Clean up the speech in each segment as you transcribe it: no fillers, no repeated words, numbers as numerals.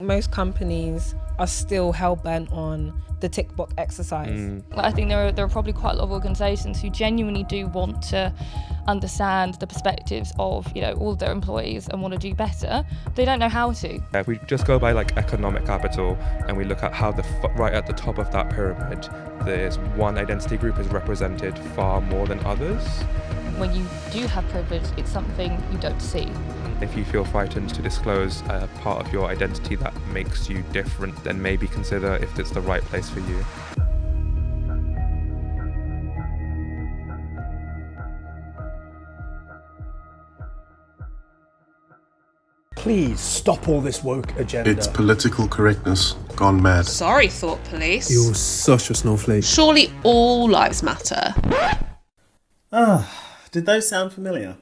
most companies are still hell-bent on the tick box exercise. I think there are probably quite a lot of organisations who genuinely do want to understand the perspectives of all of their employees and want to do better. They don't know how to. If we just go by economic capital and we look at how right at the top of that pyramid, there's one identity group is represented far more than others. When you do have privilege, it's something you don't see. If you feel frightened to disclose a part of your identity that makes you different, then maybe consider if it's the right place for you. Please stop all this woke agenda. It's political correctness gone mad. Sorry, Thought Police. You're such a snowflake. Surely all lives matter. Did those sound familiar?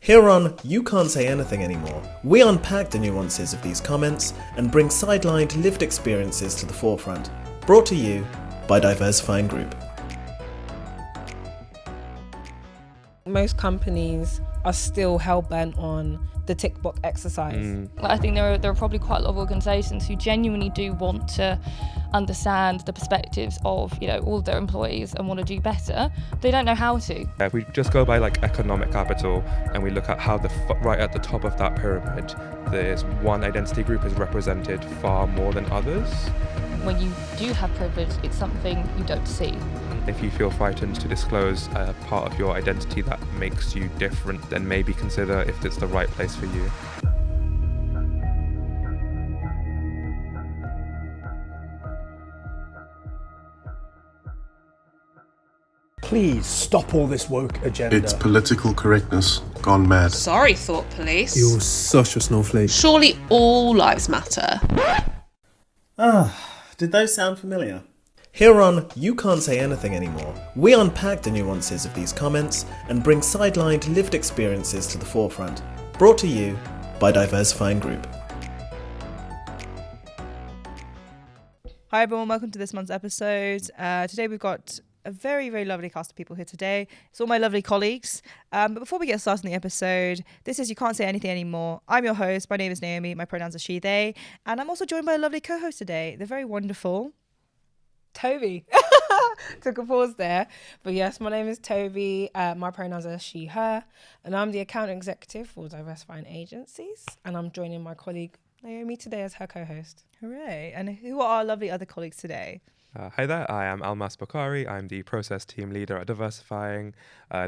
Here on You Can't Say Anything Anymore, we unpack the nuances of these comments and bring sidelined lived experiences to the forefront. Brought to you by Diversifying Group. Most companies are still hell-bent on the tick box exercise. I think there are probably quite a lot of organisations who genuinely do want to understand the perspectives of all of their employees and want to do better. They don't know how to. If we just go by economic capital and we look at how right at the top of that pyramid, there's one identity group is represented far more than others. When you do have privilege, it's something you don't see. If you feel frightened to disclose a part of your identity that makes you different, then maybe consider if it's the right place for you. Please stop all this woke agenda. It's political correctness gone mad. Sorry, Thought Police. You're such a snowflake. Surely all lives matter. Did those sound familiar? Here on You Can't Say Anything Anymore, we unpack the nuances of these comments and bring sidelined lived experiences to the forefront. Brought to you by Diversifying Group. Hi everyone, welcome to this month's episode. Today we've got a very, very lovely cast of people here today. It's all my lovely colleagues. But before we get started on the episode, this is You Can't Say Anything Anymore. I'm your host. My name is Naomi. My pronouns are she, they. And I'm also joined by a lovely co-host today. They're very wonderful. Tobi. Took a pause there. But yes, my name is Tobi. My pronouns are she, her. And I'm the account executive for Diversifying Agencies. And I'm joining my colleague Naomi today as her co-host. Hooray. And who are our lovely other colleagues today? Hi there, I am Almaas Bakari. I'm the process team leader at Diversifying,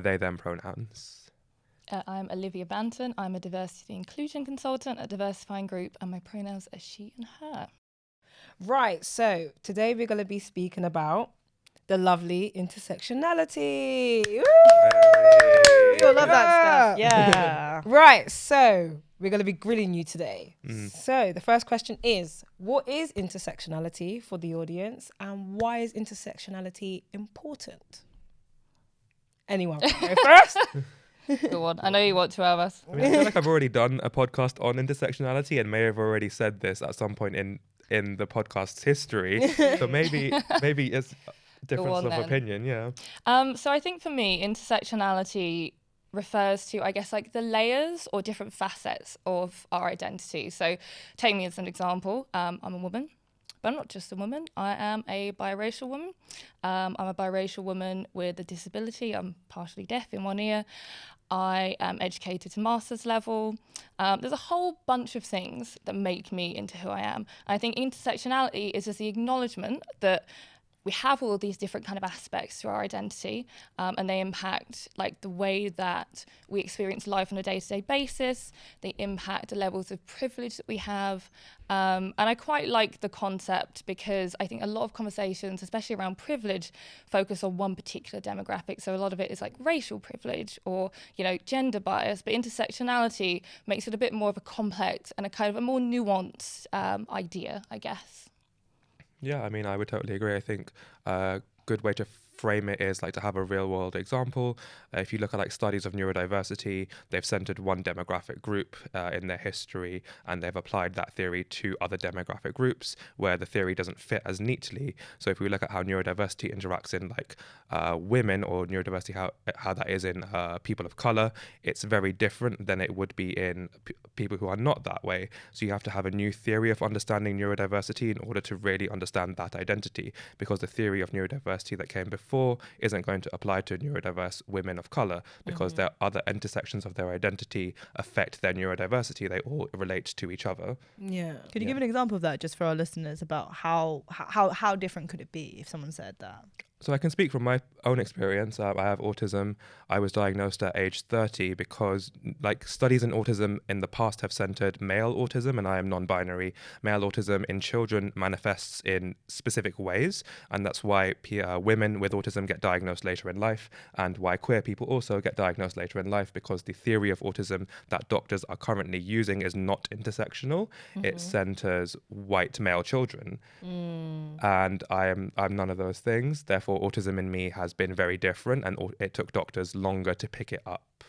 they, them pronouns. I'm Olivia Banton. I'm a diversity and inclusion consultant at Diversifying Group, and my pronouns are she and her. Right, so today we're going to be speaking about the lovely intersectionality. Woo! We all love that stuff. Yeah. Right, so we're going to be grilling you today. So the first question is, what is intersectionality for the audience, and why is intersectionality important? Anyone want to go first? Go on. I know you want to have us. I feel like I've already done a podcast on intersectionality and may have already said this at some point in the podcast's history. So maybe it's difference of opinion, yeah. So I think for me, intersectionality refers to, I guess, the layers or different facets of our identity. So take me as an example. I'm a woman, but I'm not just a woman. I am a biracial woman. I'm a biracial woman with a disability. I'm partially deaf in one ear. I am educated to master's level. There's a whole bunch of things that make me into who I am. I think intersectionality is just the acknowledgement that we have all of these different kind of aspects to our identity, and they impact the way that we experience life on a day-to-day basis. They impact the levels of privilege that we have. And I quite like the concept because I think a lot of conversations, especially around privilege, focus on one particular demographic. So a lot of it is racial privilege or, gender bias, but intersectionality makes it a bit more of a complex and a kind of a more nuanced idea, I guess. Yeah, I mean, I would totally agree. I think a good way to frame it is like to have a real world example. If you look at like studies of neurodiversity, they've centered one demographic group in their history, and they've applied that theory to other demographic groups where the theory doesn't fit as neatly. So if we look at how neurodiversity interacts in like women, or neurodiversity, how that is in people of color, it's very different than it would be in people who are not that way. So you have to have a new theory of understanding neurodiversity in order to really understand that identity, because the theory of neurodiversity that came before isn't going to apply to neurodiverse women of color, because their other intersections of their identity affect their neurodiversity. They all relate to each other. Yeah. Could you give an example of that just for our listeners about how different could it be if someone said that? So I can speak from my own experience. I have autism. I was diagnosed at age 30 because like studies in autism in the past have centered male autism, and I am non-binary. Male autism in children manifests in specific ways, and that's why women with autism get diagnosed later in life, and why queer people also get diagnosed later in life, because the theory of autism that doctors are currently using is not intersectional. It centers white male children. And I'm none of those things. Therefore, autism in me has been very different, and it took doctors longer to pick it up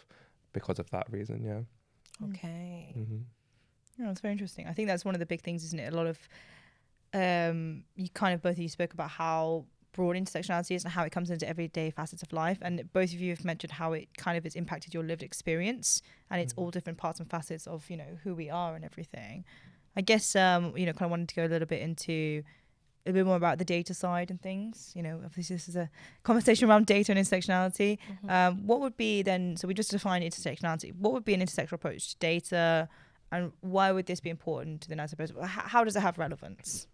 because of that reason. Yeah. Okay. Yeah, it's very interesting. I think that's one of the big things, isn't it? A lot of you kind of both of you spoke about how broad intersectionality is and how it comes into everyday facets of life, and both of you have mentioned how it kind of has impacted your lived experience, and it's all different parts and facets of who we are and everything. I guess kind of wanted to go a little bit into a bit more about the data side and things. Obviously this is a conversation around data and intersectionality. What would be then, so we just defined intersectionality, what would be an intersectional approach to data, and why would this be important to the I suppose? How does it have relevance?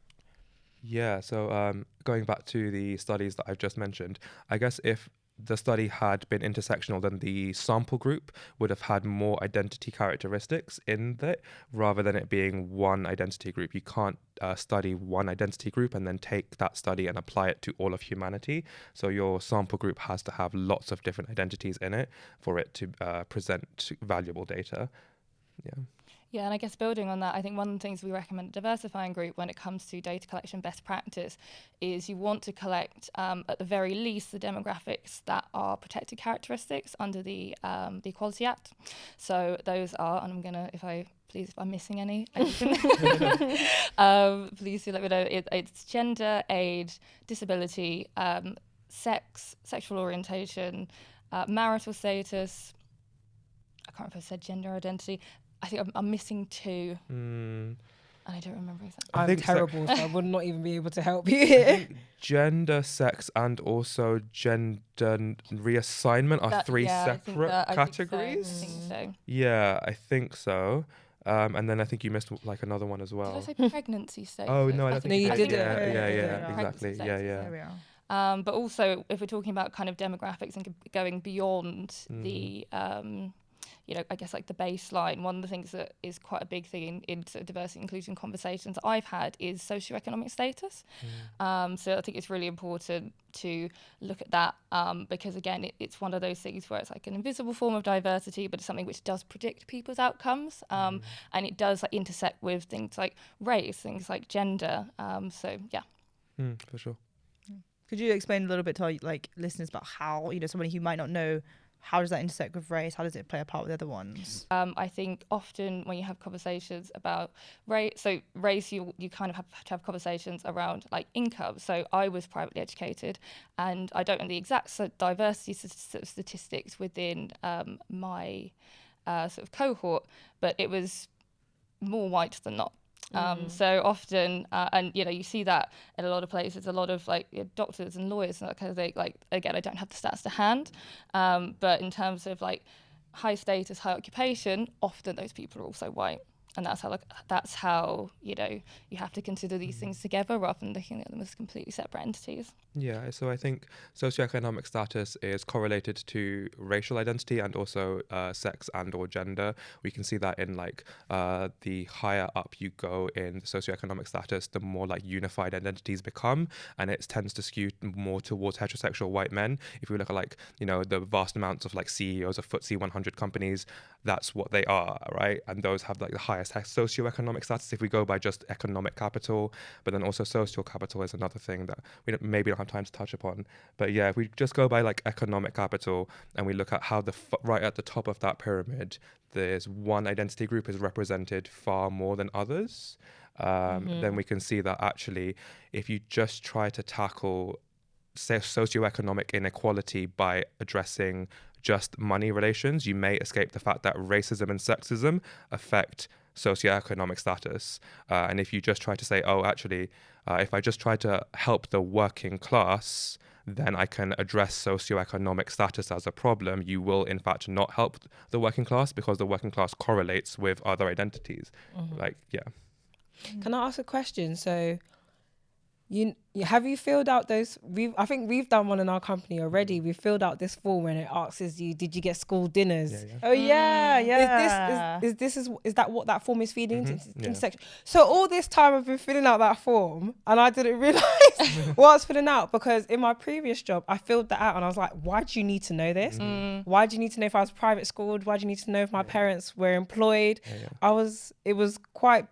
Yeah, so going back to the studies that I've just mentioned, I guess if the study had been intersectional, then the sample group would have had more identity characteristics in it, rather than it being one identity group. You can't study one identity group and then take that study and apply it to all of humanity. So your sample group has to have lots of different identities in it for it to present valuable data. Yeah. Yeah, and I guess building on that, I think one of the things we recommend at Diversifying Group when it comes to data collection best practice is you want to collect, at the very least, the demographics that are protected characteristics under the Equality Act. So those are, and I'm going to, if I'm missing any, please do let me know. It's gender, age, disability, sex, sexual orientation, marital status. I can't remember if I said gender identity. I think I'm missing two, and I don't remember exactly. I'm terrible, so I would not even be able to help you I here. think gender, sex, and also gender reassignment are three separate categories. I think so. Yeah, I think so. And then I think you missed like another one as well. Did I say pregnancy status? Oh no, I don't think you did. did. Yeah, exactly. Pregnancy Yeah, status. yeah. But also, if we're talking about kind of demographics and going beyond the, I guess like the baseline, one of the things that is quite a big thing in sort of diversity inclusion conversations I've had is socioeconomic status. So I think it's really important to look at that because again, it's one of those things where it's like an invisible form of diversity, but it's something which does predict people's outcomes, and it does like intersect with things like race, things like gender. So yeah. For sure. Could you explain a little bit to our listeners about how somebody who might not know, how does that intersect with race? How does it play a part with the other ones? I think often when you have conversations about race, you kind of have to have conversations around like income. So I was privately educated, and I don't know the exact diversity statistics within my sort of cohort, but it was more white than not. So often, and you see that in a lot of places, a lot of like doctors and lawyers and that kind of thing. Like again, I don't have the stats to hand, but in terms of like high status, high occupation, often those people are also white, and that's how you have to consider these things together rather than looking at them as completely separate entities. Yeah, so I think socioeconomic status is correlated to racial identity and also sex and or gender. We can see that in like the higher up you go in the socioeconomic status, the more like unified identities become, and it tends to skew more towards heterosexual white men. If we look at like, the vast amounts of like CEOs of FTSE 100 companies, that's what they are, right? And those have like the higher socioeconomic status if we go by just economic capital, but then also social capital is another thing that we maybe don't have time to touch upon. But yeah, if we just go by like economic capital and we look at how right at the top of that pyramid, there's one identity group is represented far more than others, then we can see that actually if you just try to tackle socioeconomic inequality by addressing just money relations, you may escape the fact that racism and sexism affect socioeconomic status. And if you just try to say, oh, actually, if I just try to help the working class, then I can address socioeconomic status as a problem, you will in fact not help the working class because the working class correlates with other identities. Like, yeah. Can I ask a question? So you have you filled out those? I think we've done one in our company already. We filled out this form and it asks you, did you get school dinners? Yeah. Oh yeah. Is that what that form is feeding into? Intersection. So all this time I've been filling out that form and I didn't realise what I was filling out, because in my previous job I filled that out and I was like, why do you need to know this? Why do you need to know if I was private schooled? Why do you need to know if my parents were employed? It was quite,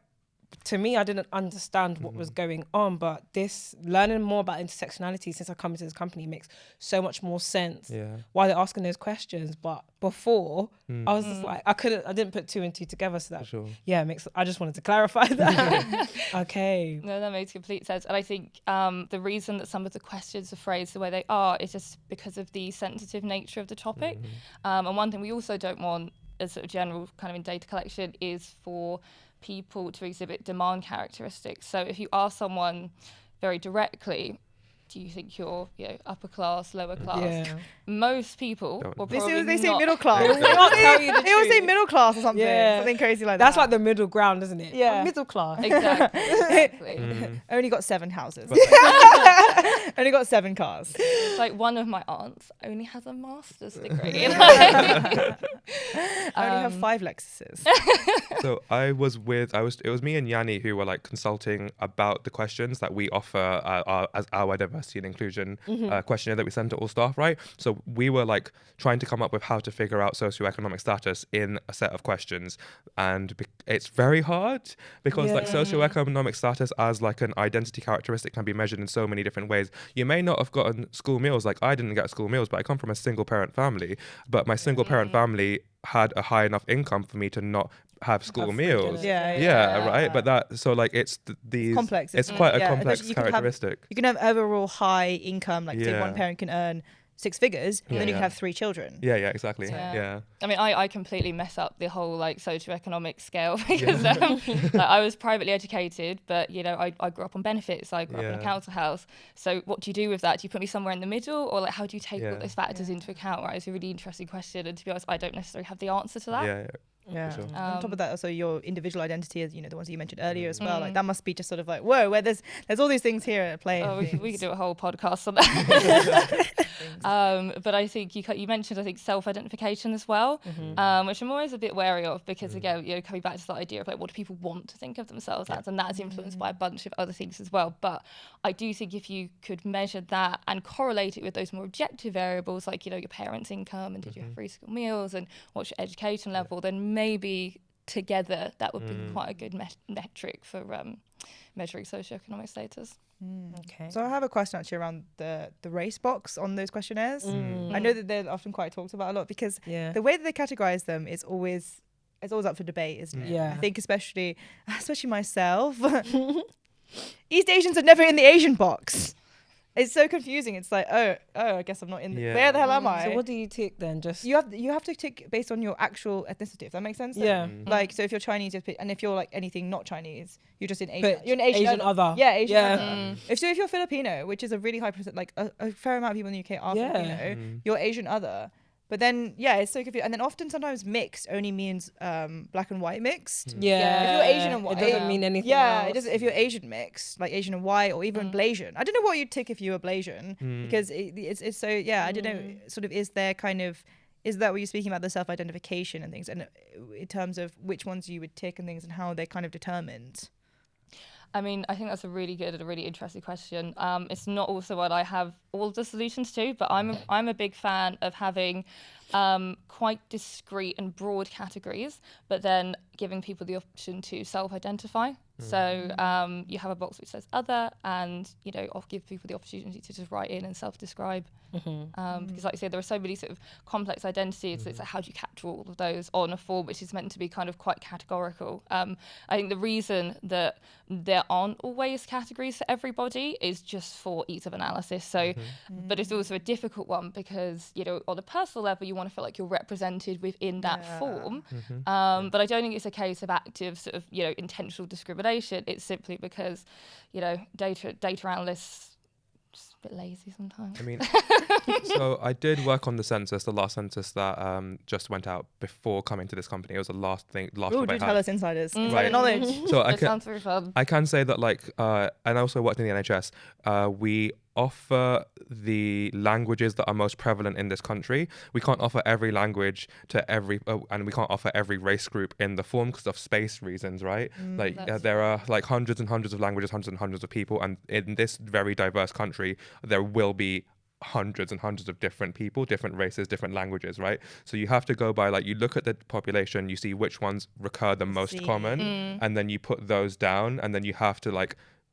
to me, I didn't understand what was going on, but this learning more about intersectionality since I come into this company makes so much more sense. Why they're asking those questions. But before, I was just like, I didn't put two and two together. So that, I just wanted to clarify that. Okay. No, that makes complete sense. And I think the reason that some of the questions are phrased the way they are is just because of the sensitive nature of the topic. And one thing we also don't want as sort of general kind of in data collection is for people to exhibit demand characteristics. So if you ask someone very directly, do you think you're upper class, lower class? Most people will probably they say not. middle class. They won't tell you the They always say truth. middle class or something. Yeah. Something crazy like That's that. like the middle ground, isn't it? Yeah. Middle class. Exactly. Only got 7 houses. Only got 7 cars. It's like one of my aunts only has a master's degree. I only have 5 Lexuses. So it was me and Yanni who were like consulting about the questions that we offer as our diversity and inclusion questionnaire that we send to all staff, right? So we were like trying to come up with how to figure out socioeconomic status in a set of questions, and it's very hard because like socioeconomic status as like an identity characteristic can be measured in so many different ways. You may not have gotten school meals, like I didn't get school meals, but I come from a single parent family, but my single parent family had a high enough income for me to not have school meals. Right. But that, so like it's these complex. It's quite a complex characteristic. You can have overall high income, like say one parent can earn 6 figures, and then you can have 3 children. Yeah, exactly. Yeah. I mean, I completely mess up the whole like socioeconomic scale because like, I was privately educated, but I grew up on benefits. I grew up in a council house. So what do you do with that? Do you put me somewhere in the middle, or like how do you take all those factors into account? Right, it's a really interesting question, and to be honest, I don't necessarily have the answer to that. Yeah. Sure. On top of that, also your individual identity, as the ones that you mentioned earlier as well. Like that must be just sort of like, whoa, where there's all these things here at play. Oh, we could do a whole podcast on that. But I think you mentioned self-identification as well, which I'm always a bit wary of because again, coming back to that idea of like what do people want to think of themselves as, and that's influenced by a bunch of other things as well. But I do think if you could measure that and correlate it with those more objective variables, like your parents' income and did you have free school meals and what's your education level, then maybe together that would be quite a good metric for measuring socioeconomic status. Okay. So I have a question actually around the race box on those questionnaires. I know that they're often quite talked about a lot because the way that they categorize them is always up for debate, isn't it? I think especially myself, East Asians are never in the Asian box. It's so confusing. It's like, oh, I guess I'm not in. Where the hell am I? So what do you tick then? Just you have to tick based on your actual ethnicity. If that makes sense. Yeah. Like, so if you're Chinese, and if you're like anything not Chinese, you're just in Asia. You're an Asian other. Yeah, Asian other. If you're Filipino, which is a really high percent, like a fair amount of people in the UK are Filipino, you're Asian other. But then, it's so confusing. And then often, sometimes mixed only means black and white mixed. Yeah. If you're Asian and white, it doesn't mean anything. Yeah, else. it doesn't. If you're Asian mixed, like Asian and white, or even Blasian. I don't know what you'd tick if you were Blasian, because it's so, I don't know, sort of, is that what you're speaking about, the self-identification and things, and in terms of which ones you would tick and things and how they're kind of determined? I mean, I think that's a really good and a really interesting question. It's not also what I have all the solutions to, but I'm a big fan of having quite discrete and broad categories, but then giving people the option to self-identify. So you have a box which says other, and I'll give people the opportunity to just write in and self-describe. Because like I say, there are so many sort of complex identities. It's like, how do you capture all of those on a form which is meant to be kind of quite categorical? I think the reason that there aren't always categories for everybody is just for ease of analysis. So, but it's also a difficult one because, on a personal level, you want to feel like you're represented within that form. But I don't think it's a case of active sort of, intentional discrimination. It's simply because, data analysts just a bit lazy sometimes. I mean, so I did work on the census, the last census that just went out before coming to this company. It was the last Oh, job I do had. tell us insiders. Right. Insider knowledge. So That sounds very fun. I can say that, and I also worked in the NHS. We offer the languages that are most prevalent in this country. We can't offer every language to and we can't offer every race group in the form because of space reasons, right? There are like hundreds and hundreds of languages, hundreds and hundreds of people, and in this very diverse country, there will be hundreds and hundreds of different people, different races, different languages, right? So you have to go by, you look at the population, you see which ones recur the most common, and then you put those down, and then you have to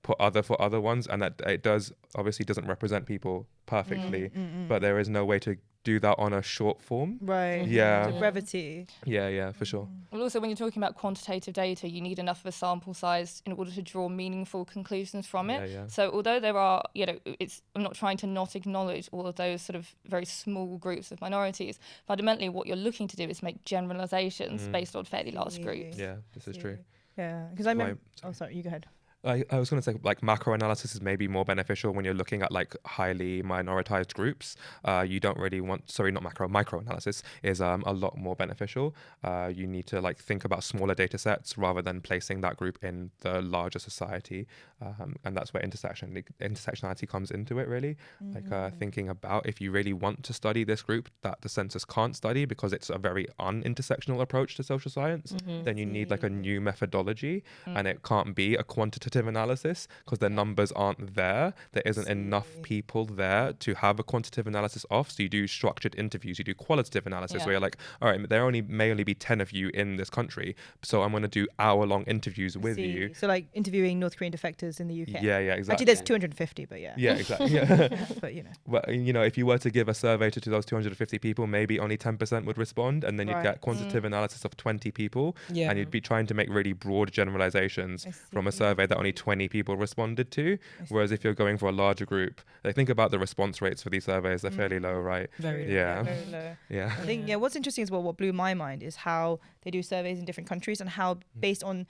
put other for other ones, and that it doesn't represent people perfectly, but there is no way to do that on a short form. Right. Yeah. The brevity. Yeah, for sure. Well, also, when you're talking about quantitative data, you need enough of a sample size in order to draw meaningful conclusions from it. Yeah. So although there are, I'm not trying to not acknowledge all of those sort of very small groups of minorities. Fundamentally, what you're looking to do is make generalizations based on fairly large groups. Yeah, this is true. Yeah, because I remember... Oh, sorry, you go ahead. I was going to say, macro analysis is maybe more beneficial when you're looking at highly minoritized groups. You don't really want, not micro analysis is a lot more beneficial. You need to think about smaller data sets rather than placing that group in the larger society. And that's where intersectionality comes into it, really. Thinking about, if you really want to study this group that the census can't study because it's a very unintersectional approach to social science, then you need a new methodology, and it can't be a quantitative analysis because the numbers aren't there. There isn't enough people there to have a quantitative analysis of. So you do structured interviews, you do qualitative analysis where you're all right, there may only be 10 of you in this country, so I'm going to do hour-long interviews with you. So interviewing North Korean defectors in the UK. Yeah, exactly. Actually, there's 250, but yeah. Yeah, exactly. Yeah. But Well, if you were to give a survey to those 250 people, maybe only 10% would respond, and then you'd get quantitative analysis of 20 people, and you'd be trying to make really broad generalizations from a survey that only 20 people responded to. Whereas if you're going for a larger group, think about the response rates for these surveys, they're fairly low, right? Very low. Yeah. I think what's interesting as well, what blew my mind is how they do surveys in different countries and how based on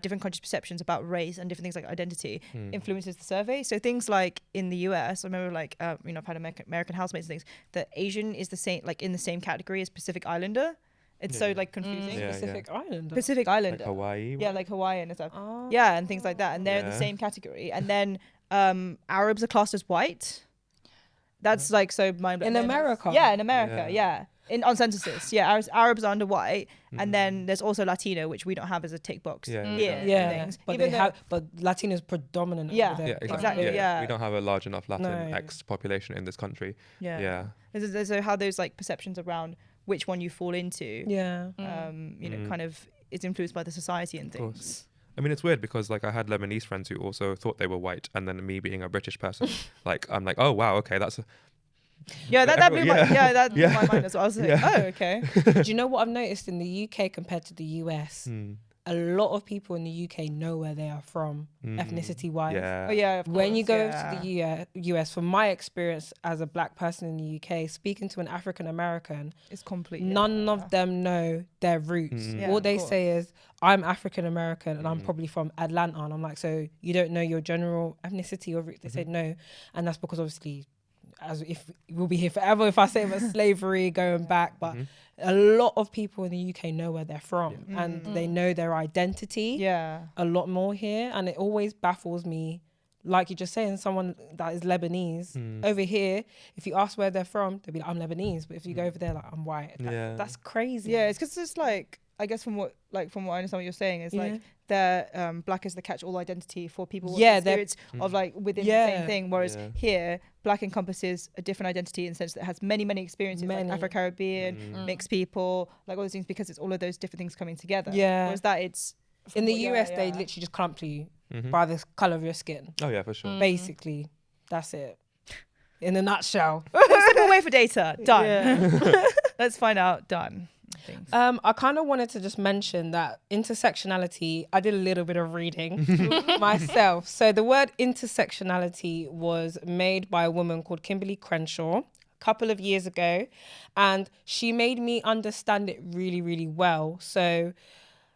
different countries' perceptions about race and different things like identity influences the survey. So things like in the US, I remember I've had American housemates and things, that Asian is the same, in the same category as Pacific Islander. It's so confusing. Pacific Islander. Hawaii. Yeah, Hawaiian and stuff. Oh. Yeah, and things like that. And they're in the same category. And then Arabs are classed as white. That's so mind-blowing. In America? Yeah, in America, yeah. On censuses, Arabs are under white, and then there's also Latino, which we don't have as a tick box here. Things. But Latino is predominant. Yeah, over there. exactly. Yeah, we don't have a large enough Latinx population in this country. Yeah. There's how those perceptions around which one you fall into. Yeah. Kind of is influenced by the society and things. I mean, it's weird because I had Lebanese friends who also thought they were white, and then me being a British person, I'm oh wow, okay, that's. That blew my mind as well. I was oh, okay. Do you know what I've noticed in the UK compared to the US? A lot of people in the UK know where they are from, ethnicity-wise. Yeah. Oh yeah. Of course, when you go to the US, from my experience as a black person in the UK, speaking to an African American, it's complete. None of them know their roots. All they say is, "I'm African American and I'm probably from Atlanta." And I'm so you don't know your general ethnicity or root? They said no, and that's because obviously, as if we'll be here forever if I say about slavery going back, but a lot of people in the UK know where they're from and they know their identity a lot more here, and it always baffles me, like you just saying, someone that is Lebanese over here, if you ask where they're from, they'll be I'm Lebanese, but if you go over there I'm white. That's crazy. It's because it's I guess from what I understand what you're saying is the black is the catch-all identity for people with Yeah, experience of like within the Yeah. same thing. Whereas Yeah. here, black encompasses a different identity in the sense that it has many experiences, like Many. Afro-Caribbean, mixed people, like all those things, because it's all of those different things coming together. Yeah. Whereas that it's In the yeah, US, they yeah. literally just clump you Mhm. by the color of your skin. Oh yeah, for sure. Basically, that's it. In a nutshell. simple way for data. Done. Yeah. Let's find out. Done. Things. I kind of wanted to just mention that intersectionality, I did a little bit of reading myself. So the word intersectionality was made by a woman called Kimberly Crenshaw a couple of years ago, and she made me understand it really, really well. So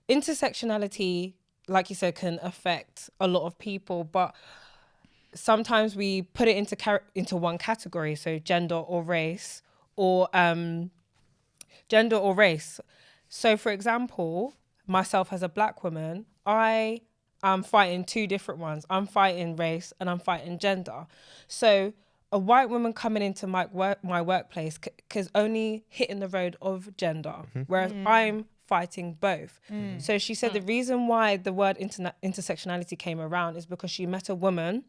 intersectionality, like you said, can affect a lot of people, but sometimes we put it into one category, so gender or race, or So for example, myself as a black woman, I am fighting two different ones. I'm fighting race and I'm fighting gender. So a white woman coming into my workplace is only hitting the road of gender, whereas I'm fighting both. So she said the reason why the word intersectionality came around is because she met a woman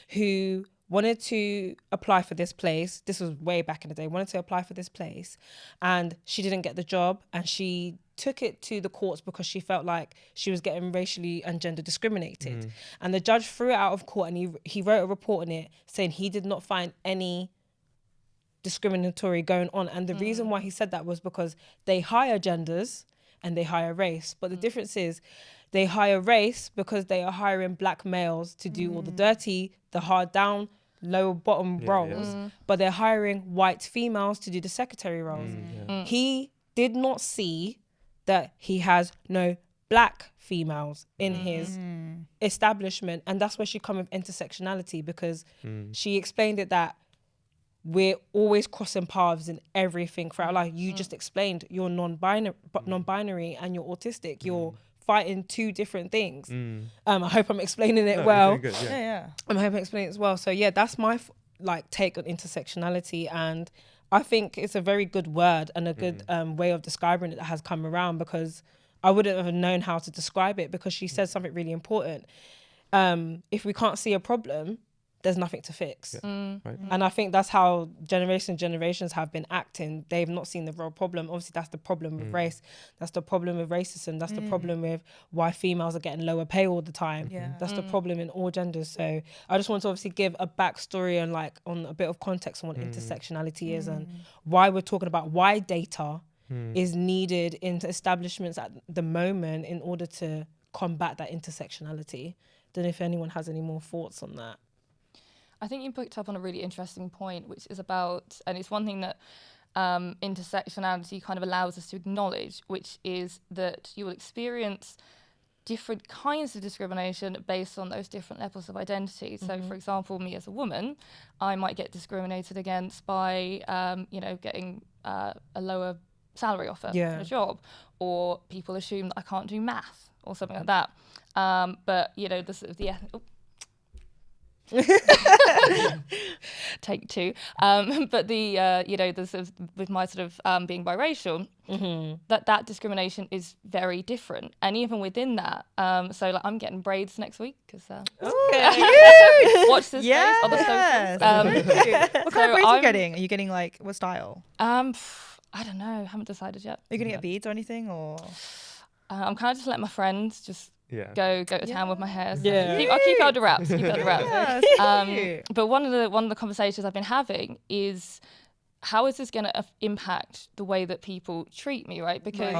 who wanted to apply for this place. This was way back in the day, wanted to apply for this place, and she didn't get the job, and she took it to the courts because she felt like she was getting racially and gender discriminated. And the judge threw it out of court, and he wrote a report on it saying he did not find any discriminatory going on. And the reason why he said that was because they hire genders and they hire race. But the difference is they hire race because they are hiring black males to do all the dirty, the hard down, low bottom roles. But they're hiring white females to do the secretary roles. He did not see that he has no black females in his establishment. And that's where she come with intersectionality, because she explained it that we're always crossing paths in everything throughout life. You just explained you're non-binary and you're autistic. You're fighting two different things. I hope I'm explaining it well. Good, yeah. I hope I'm explaining it as well. So yeah, that's my take on intersectionality, and I think it's a very good word and a good way of describing it that has come around, because I wouldn't have known how to describe it, because she said something really important. If we can't see a problem, there's nothing to fix. Right. And I think that's how generations have been acting. They've not seen the real problem. Obviously, that's the problem with race. That's the problem with racism. That's the problem with why females are getting lower pay all the time. Yeah. That's the problem in all genders. So I just want to obviously give a backstory and on a bit of context on what intersectionality is and why we're talking about why data is needed in establishments at the moment in order to combat that intersectionality. Don't know if anyone has any more thoughts on that. I think you picked up on a really interesting point, which is about, and it's one thing that intersectionality kind of allows us to acknowledge, which is that you will experience different kinds of discrimination based on those different levels of identity. So, for example, me as a woman, I might get discriminated against by, getting a lower salary offer for a job, or people assume that I can't do math or something like that. But, the sort of the take two. But the sort of, with my sort of being biracial, that discrimination is very different, and even within that, so I'm getting braids next week because watch this space on the socials. What kind of braids are you getting? Are you getting what style? I don't know. Haven't decided yet. Are you gonna get beads or anything, or? I'm kind of just letting my friends just. Yeah. Go to town with my hair. So Yeah. I'll keep it under wraps. Yeah, so But one of the conversations I've been having is, how is this going to impact the way that people treat me, right? Because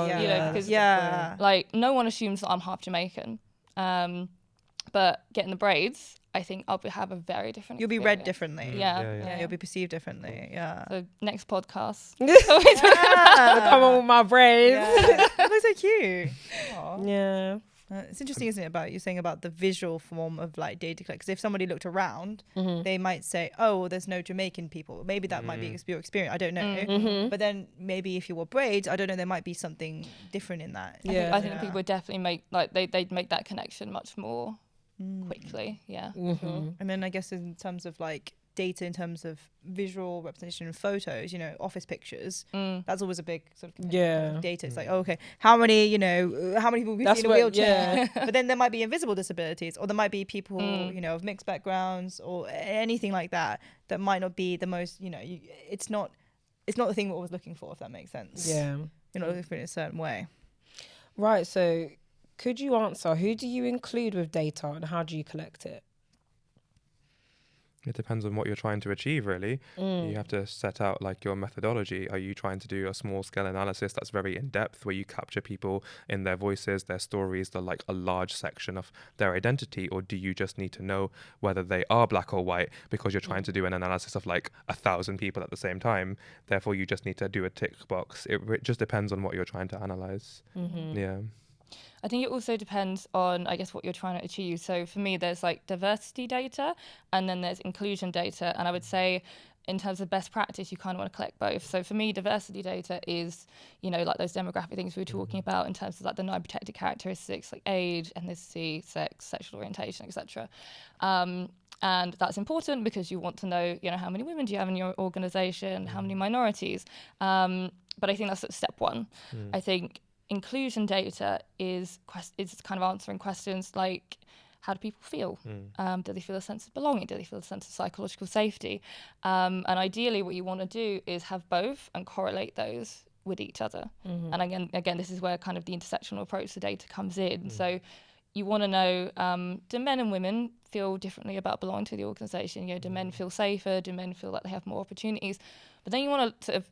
no one assumes that I'm half Jamaican. But getting the braids, I think I'll have a very different. You'll be read differently. Yeah, You'll be perceived differently. Yeah. So next podcast. Come on with my braids. Yeah. That looks so cute. Aw. Yeah. It's interesting, isn't it, about you saying about the visual form of data collection? Because if somebody looked around, they might say, "Oh, there's no Jamaican people." Maybe that might be your experience. I don't know. But then maybe if you wore braids, I don't know. There might be something different in that. I think people would definitely make they'd make that connection much more quickly. Yeah. And then I guess in terms of data in terms of visual representation in photos, you know, office pictures, that's always a big sort of data. It's like, oh, okay, how many people we see in a wheelchair? But then there might be invisible disabilities, or there might be people, you know, of mixed backgrounds or anything like that might not be the most, you know, it's not the thing we're always looking for, if that makes sense. Yeah. You're not looking for it in a certain way. Right. So could you answer, who do you include with data and how do you collect it? It depends on what you're trying to achieve, really. You have to set out like your methodology. Are you trying to do a small scale analysis that's very in depth, where you capture people in their voices, their stories, they're like a large section of their identity? Or do you just need to know whether they are black or white because you're trying to do an analysis of like 1,000 people at the same time? Therefore, you just need to do a tick box. It just depends on what you're trying to analyze. Yeah. I think it also depends on, I guess, what you're trying to achieve. So for me, there's like diversity data and then there's inclusion data. And I would say in terms of best practice, you kind of want to collect both. So for me, diversity data is, you know, like those demographic things we were talking about in terms of like the 9 protected characteristics, like age, ethnicity, sex, sexual orientation, etc. And that's important because you want to know, you know, how many women do you have in your organisation, how many minorities. But I think that's step one. I think inclusion data is kind of answering questions like, how do people feel? Do they feel a sense of belonging? Do they feel a sense of psychological safety? And ideally what you want to do is have both and correlate those with each other. And again, this is where kind of the intersectional approach to data comes in. So you want to know, do men and women feel differently about belonging to the organisation? You know, do men feel safer? Do men feel like they have more opportunities? But then you want to sort of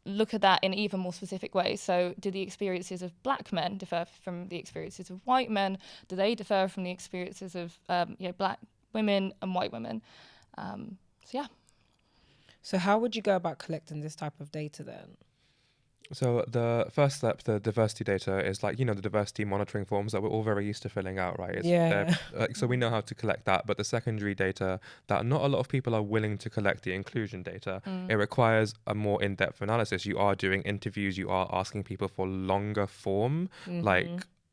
look at that in even more specific ways. So do the experiences of black men differ from the experiences of white men? Do they differ from the experiences of black women and white women? So how would you go about collecting this type of data then? So the first step, the diversity data, is like, you know, the diversity monitoring forms that we're all very used to filling out, right? So we know how to collect that. But the secondary data that not a lot of people are willing to collect, the inclusion data, it requires a more in-depth analysis. You are doing interviews, you are asking people for longer form, like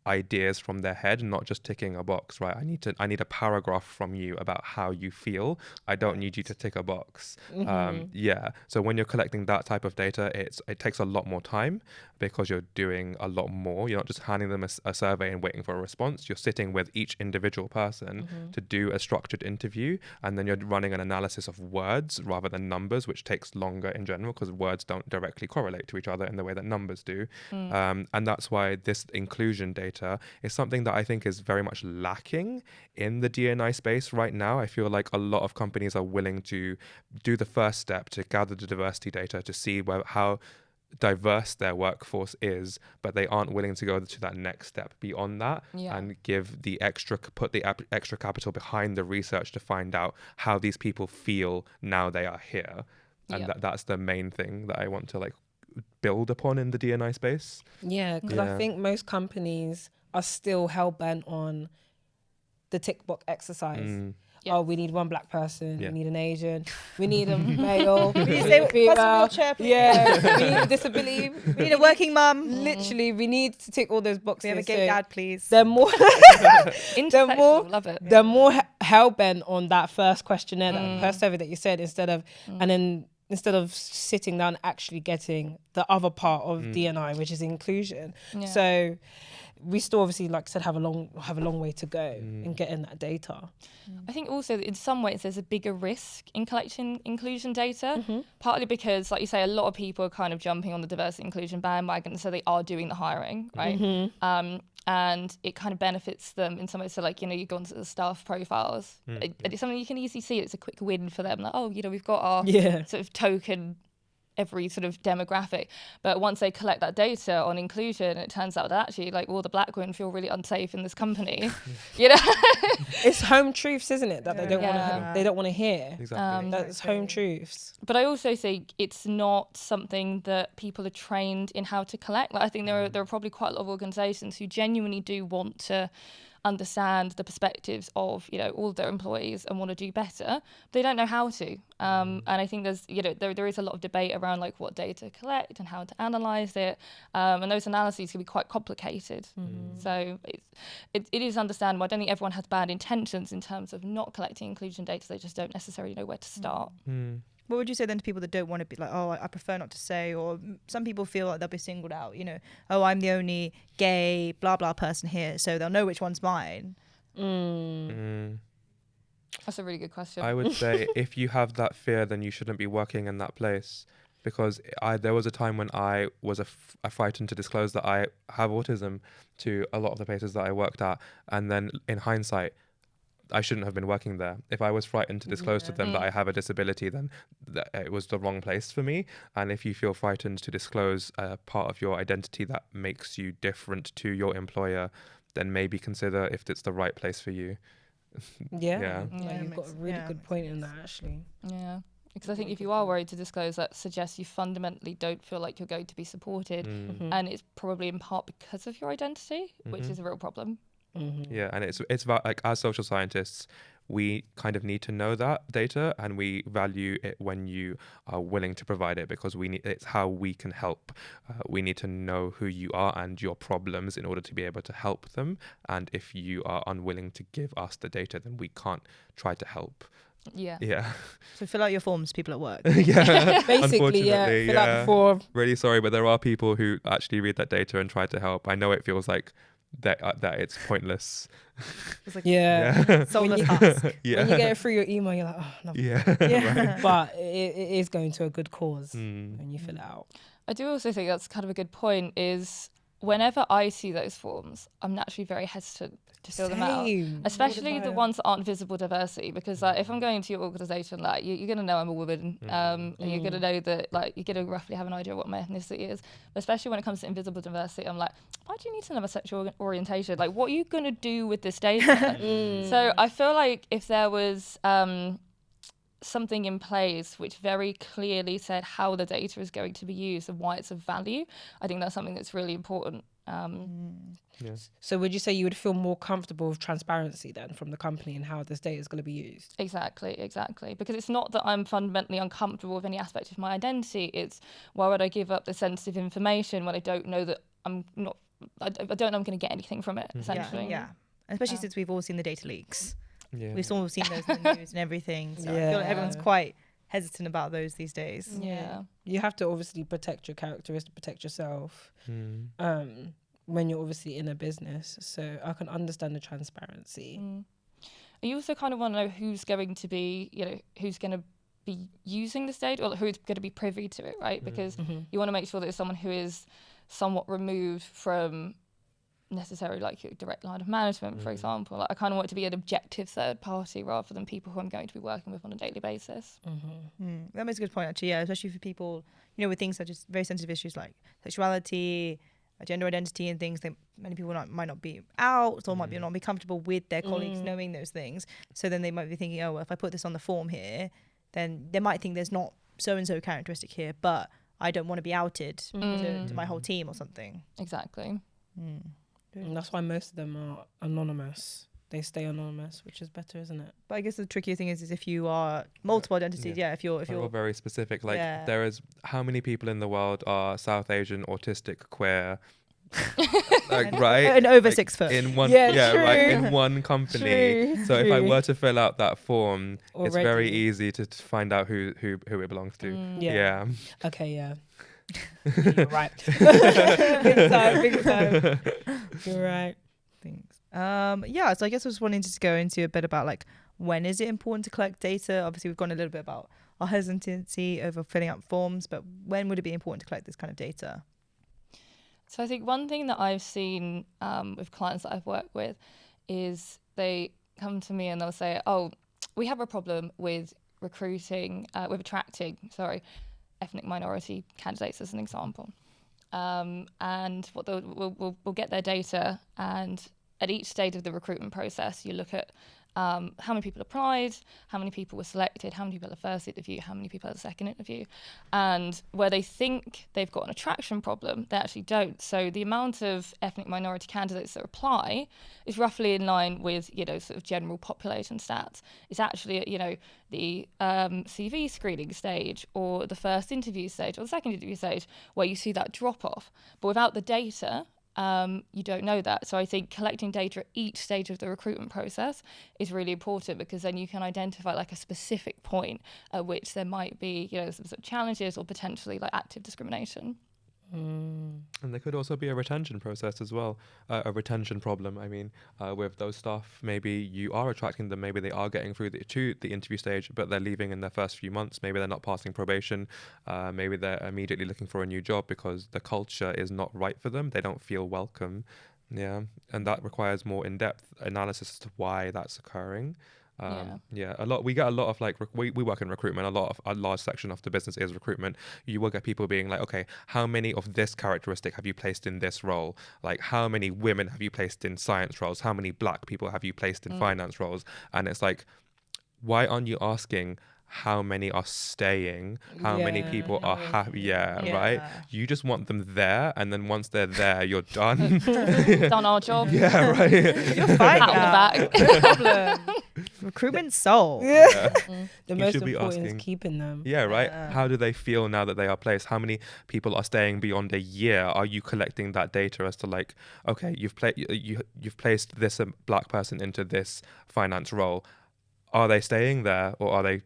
ideas from their head, not just ticking a box, right? I need a paragraph from you about how you feel. I don't need you to tick a box. So when you're collecting that type of data, it takes a lot more time because you're doing a lot more. You're not just handing them a survey and waiting for a response. You're sitting with each individual person to do a structured interview, and then you're running an analysis of words rather than numbers, which takes longer in general because words don't directly correlate to each other in the way that numbers do. And that's why this inclusion data is something that I think is very much lacking in the D&I space right now. I feel like a lot of companies are willing to do the first step to gather the diversity data to see how diverse their workforce is, but they aren't willing to go to that next step beyond that and put the extra capital behind the research to find out how these people feel now they are here. And that's the main thing that I want to like build upon in the D&I space. Yeah, because I think most companies are still hell-bent on the tick box exercise. Oh, we need one black person, we need an Asian, we need a male, we need a female, we need a disability, we need a working mum. Literally, we need to tick all those boxes. We have a gay dad, please. They're more love it. They're more hell-bent on that first questionnaire, that first survey that you said, instead of sitting down actually getting the other part of D&I, which is inclusion. So we still obviously, like I said, have a long way to go in getting that data. I think also in some ways there's a bigger risk in collecting inclusion data, partly because, like you say, a lot of people are kind of jumping on the diversity inclusion bandwagon, so they are doing the hiring, right? And it kind of benefits them in some ways. So, like, you know, you go onto the staff profiles. It's something you can easily see. It's a quick win for them. Like, oh, you know, we've got our sort of token every sort of demographic. But once they collect that data on inclusion, it turns out that actually, like, all the black women feel really unsafe in this company. You know, it's home truths, isn't it? That they don't want to hear. Exactly. That's home truths. But I also think it's not something that people are trained in how to collect. Like, I think there are probably quite a lot of organisations who genuinely do want to understand the perspectives of, you know, all of their employees and want to do better. They don't know how to. And I think there's, you know, there is a lot of debate around like what data to collect and how to analyze it. And those analyses can be quite complicated. So it is understandable. I don't think everyone has bad intentions in terms of not collecting inclusion data. They just don't necessarily know where to start. What would you say then to people that don't want to be like, oh, I prefer not to say, or some people feel like they'll be singled out, you know, oh, I'm the only gay blah blah person here, so they'll know which one's mine. That's a really good question. I would say if you have that fear, then you shouldn't be working in that place. Because there was a time when I was frightened to disclose that I have autism to a lot of the places that I worked at. And then in hindsight, I shouldn't have been working there. If I was frightened to disclose to them that I have a disability, then it was the wrong place for me. And if you feel frightened to disclose a part of your identity that makes you different to your employer, then maybe consider if it's the right place for you. Yeah, Yeah, you've got a really good point in that, actually. Yeah. Because I think if you are worried to disclose, that suggests you fundamentally don't feel like you're going to be supported. And it's probably in part because of your identity, which is a real problem. Yeah, and it's about, like, as social scientists, we kind of need to know that data, and we value it when you are willing to provide it, because it's how we can help. We need to know who you are and your problems in order to be able to help them. And if you are unwilling to give us the data, then we can't try to help. Yeah. So fill out your forms, people at work. Yeah. Basically, Unfortunately, fill out the form. Really sorry, but there are people who actually read that data and try to help. I know it feels like that it's pointless. It's like When soulless you- husk. When you get it through your email, you're like, oh, no. Yeah. But it is going to a good cause when you fill it out. I do also think that's kind of a good point, is whenever I see those forms, I'm naturally very hesitant to fill them out, Same. especially the ones that aren't visible diversity, because like if I'm going to your organisation, like you're going to know I'm a woman, and you're going to know that, like, you're going to roughly have an idea of what my ethnicity is. But especially when it comes to invisible diversity, I'm like, why do you need to know my sexual orientation? Like, what are you going to do with this data? So I feel like if there was something in place which very clearly said how the data is going to be used and why it's of value, I think that's something that's really important. So would you say you would feel more comfortable with transparency then from the company and how this data is going to be used? Exactly. Because it's not that I'm fundamentally uncomfortable with any aspect of my identity. It's, why would I give up the sensitive information when I don't know that I don't know I'm going to get anything from it, essentially. Yeah. Especially since we've all seen the data leaks. Yeah. We've all seen those in the news and everything. So I feel like everyone's quite hesitant about those these days. Yeah. You have to obviously protect your characteristics, protect yourself when you're obviously in a business. So I can understand the transparency. You also kind of want to know who's going to be, who's going to be using this data, or who's going to be privy to it, right? Because you want to make sure that it's someone who is somewhat removed from necessarily like your direct line of management, for example. Like, I kind of want it to be an objective third party rather than people who I'm going to be working with on a daily basis. That makes a good point, actually. Yeah, especially for people, with things such as very sensitive issues like sexuality, gender identity, and things that many people might not be out or might not be comfortable with their colleagues knowing those things. So then they might be thinking, oh, well, if I put this on the form here, then they might think there's not so and so characteristic here, but I don't want to be outed to my whole team or something. Exactly. And that's why most of them are anonymous. They stay anonymous, which is better, isn't it? But I guess the trickier thing is if you are multiple identities, if you're all very specific. Like, there is, how many people in the world are South Asian, autistic, queer, like, right? And over 6 foot. In one, true. right, in one company. So if I were to fill out that form, it's very Already. easy to find out who it belongs to. Yeah. Okay, yeah. You're right. Big time. You're right. Things. So I guess I was wanting to go into a bit about like, when is it important to collect data? Obviously we've gone a little bit about our hesitancy over filling out forms, but when would it be important to collect this kind of data? So I think one thing that I've seen with clients that I've worked with is they come to me and they'll say, oh, we have a problem with attracting ethnic minority candidates, as an example. And what we'll get their data, and at each stage of the recruitment process, you look at how many people applied, how many people were selected, how many people at the first interview, how many people at the second interview. And where they think they've got an attraction problem, they actually don't. So the amount of ethnic minority candidates that apply is roughly in line with, sort of general population stats. It's actually at, the CV screening stage or the first interview stage or the second interview stage where you see that drop off. But without the data, you don't know that. So I think collecting data at each stage of the recruitment process is really important, because then you can identify like a specific point at which there might be, some sort of challenges or potentially like active discrimination. And there could also be a retention process as well, a retention problem. I mean, with those staff, maybe you are attracting them, maybe they are getting through to the interview stage, but they're leaving in their first few months. Maybe they're not passing probation. Maybe they're immediately looking for a new job because the culture is not right for them. They don't feel welcome. Yeah. And that requires more in-depth analysis as to why that's occurring. We get a lot of like we work in recruitment. A large section of the business is recruitment. You will get people being like, okay, how many of this characteristic have you placed in this role? Like, how many women have you placed in science roles? How many black people have you placed in finance roles? And it's like, why aren't you asking how many are staying, how many people are happy? Right? You just want them there, and then once they're there, you're done. Done our job. Yeah, right. You're fine Pat on the back. No problem. Recruitment soul. The You most should be important asking- is keeping them. Yeah, right. How do they feel now that they are placed? How many people are staying beyond a year? Are you collecting that data as to like, okay, you've placed this black person into this finance role. Are they staying there, or are they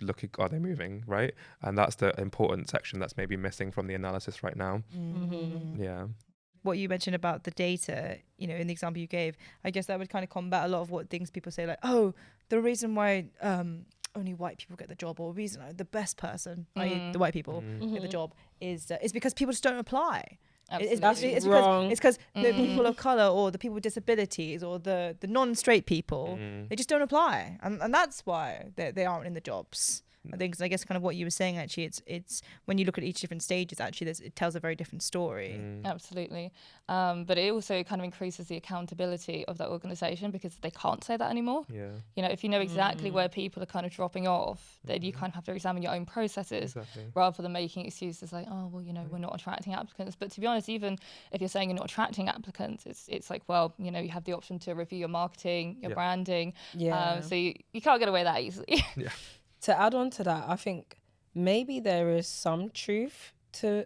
moving, right? And that's the important section that's maybe missing from the analysis right now. Yeah. What you mentioned about the data, in the example you gave, I guess that would kind of combat a lot of what things people say, like, oh, the reason why only white people get the job, or reason the best person, i.e. the white people get the job, is because people just don't apply. It's wrong. because the people of color or the people with disabilities or the non-straight people, they just don't apply, and that's why they aren't in the jobs. I think, 'cause I guess kind of what you were saying, actually, it's when you look at each different stages, actually, it tells a very different story. Absolutely. But it also kind of increases the accountability of that organisation, because they can't say that anymore. Yeah. If you know exactly where people are kind of dropping off, then you kind of have to examine your own processes rather than making excuses like, oh, well, we're not attracting applicants. But to be honest, even if you're saying you're not attracting applicants, it's like, well, you have the option to review your marketing, your branding. So you can't get away that easily. Yeah. To add on to that, I think maybe there is some truth to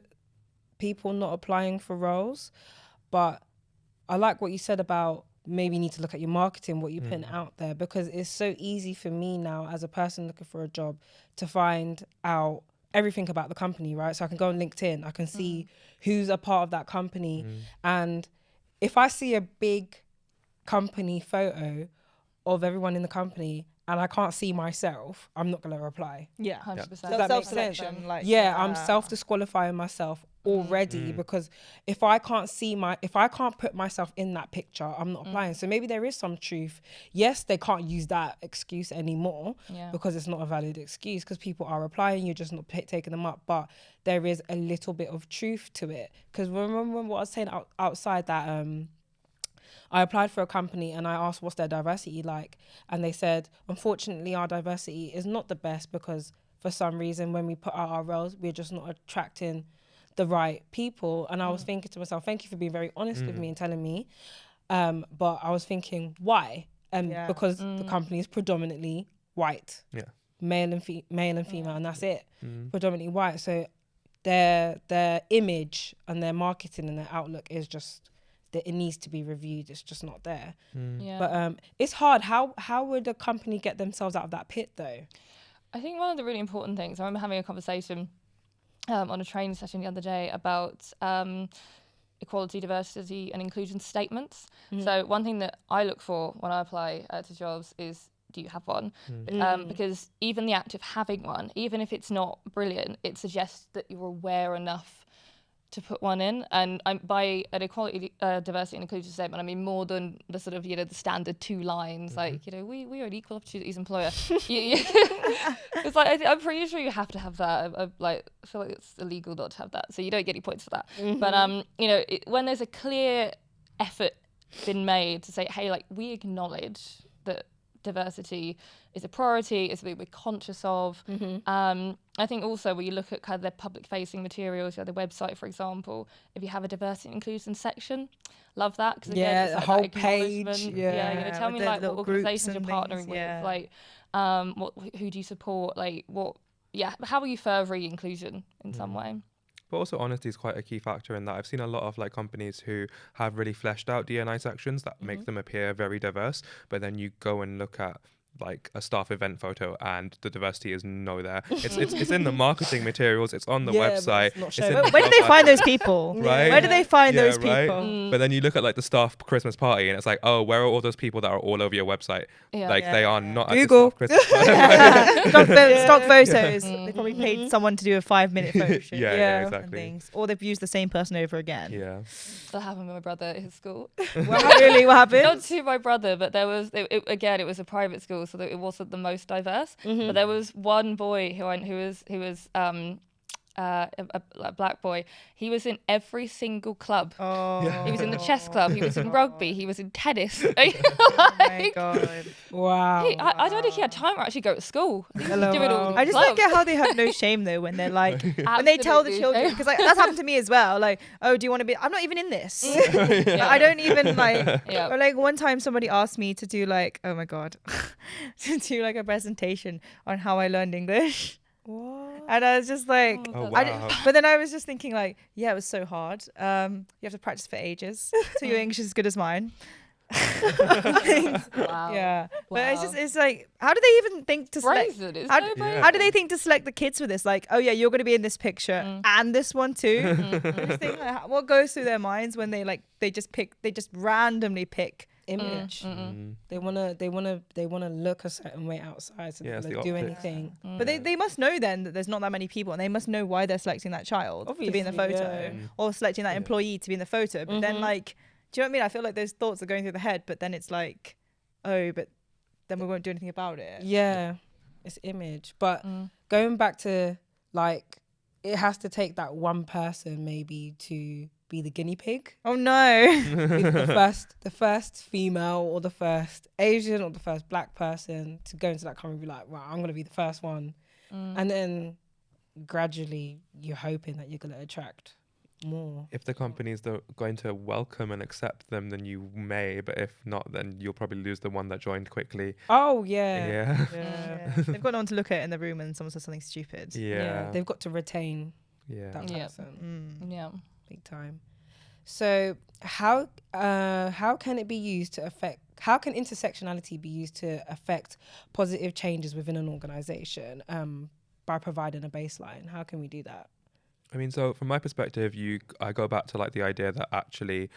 people not applying for roles, but I like what you said about maybe you need to look at your marketing, what you're putting out there, because it's so easy for me now as a person looking for a job to find out everything about the company, right? So I can go on LinkedIn, I can see who's a part of that company. And if I see a big company photo of everyone in the company and I can't see myself, I'm not going to reply. Yeah, 100%. Does that make sense? I'm self-disqualifying myself already because if I can't put myself in that picture, I'm not applying. So maybe there is some truth. Yes, they can't use that excuse anymore because it's not a valid excuse, because people are applying, you're just not taking them up. But there is a little bit of truth to it. Because remember what I was saying outside that I applied for a company and I asked what's their diversity like, and they said, unfortunately, our diversity is not the best because for some reason when we put out our roles, we're just not attracting the right people. And I was thinking to myself, thank you for being very honest with me and telling me, but I was thinking, why? Because the company is predominantly white, male and female, and that's it, predominantly white. So their image and their marketing and their outlook is just, that it needs to be reviewed. It's just not there. But it's hard. How would a company get themselves out of that pit though? I think one of the really important things, I remember having a conversation on a training session the other day about equality, diversity and inclusion statements. So one thing that I look for when I apply to jobs is, do you have one? Because even the act of having one, even if it's not brilliant, it suggests that you're aware enough to put one in. And by an equality, diversity and inclusion statement, I mean more than the sort of, the standard 2 lines, like, we are an equal opportunities employer. It's like, I'm pretty sure you have to have that. I feel like it's illegal not to have that. So you don't get any points for that. But, when there's a clear effort been made to say, hey, like, we acknowledge that diversity is a priority, it's something we're conscious of. I think also when you look at kind of their public facing materials, the website, for example, if you have a diversity and inclusion section, love that, because again, it's a like whole that page. acknowledgement. Yeah, Tell with me the like what little groups organisations you're and partnering things, with, like who do you support, like what, how are you furthering inclusion in some way? But also honesty is quite a key factor in that. I've seen a lot of like companies who have really fleshed out D&I sections that make them appear very diverse, but then you go and look at like a staff event photo and the diversity is no there. It's in the marketing materials, it's on the website. But it's not it's showing. in Where, the where do job they find those advert, people? right? Where do they find those right? people? But then you look at like the staff Christmas party and it's like, oh, where are all those people that are all over your website? Like they are not Google. at the staff Christmas party. Stock photos. They probably paid someone to do a 5-minute photo shoot. Yeah, And exactly. things. Or they've used the same person over again. Yeah. That happened with my brother at his school. Really, what happened? Not to my brother, but there was again, it was a private school, so that it wasn't the most diverse. But there was one boy who was a black boy. He was in every single club. Oh, He was in the chess club. He was in rugby. He was in tennis. oh my God. Wow. I don't think he had time to actually go to school. I think he was doing all the I just don't clubs. get how they have no shame though when they're like, when they tell the Absolutely children, shame. because like that's happened to me as well. Like, oh, do you want to be? I'm not even in this. I don't even like. Yeah. Or like one time somebody asked me to do like, oh my God, to do like a presentation on how I learned English. What? And I was just like, Oh, I wow. but then I was just thinking like, yeah, it was so hard. You have to practice for ages till your English is as good as mine. Wow. Yeah, but it's Wow. just, it's like, how do they even think to select? Brazen, it's How, so Yeah. how do they think to select the kids for this? Like, oh yeah, you're going to be in this picture and this one too. I just think, like, what goes through their minds when they just randomly pick Image. Mm. They wanna look a certain way outside, so Yeah, it's they the do optics. anything. But they must know then that there's not that many people, and they must know why they're selecting that child to be in the Obviously, photo, yeah. or selecting that employee to be in the photo. But then, like, do you know what I mean? I feel like those thoughts are going through the head, but then it's like, oh, but then we won't do anything about it. Yeah, it's image. But going back to like, it has to take that one person maybe to be the guinea pig. Oh no. Be the first female or the first Asian or the first black person to go into that company and be like, right, I'm gonna be the first one. And then gradually you're hoping that you're gonna attract more. If the company's going to welcome and accept them, then you may, but if not, then you'll probably lose the one that joined quickly. Oh yeah. Yeah. Yeah. They've got no one to look at in the room and someone says something stupid. Yeah. They've got to retain Yeah. that Yeah. person. Yeah. Big time. So how can it be used to affect? How can intersectionality be used to affect positive changes within an organization by providing a baseline? How can we do that? I mean, so from my perspective, I go back to like the idea that actually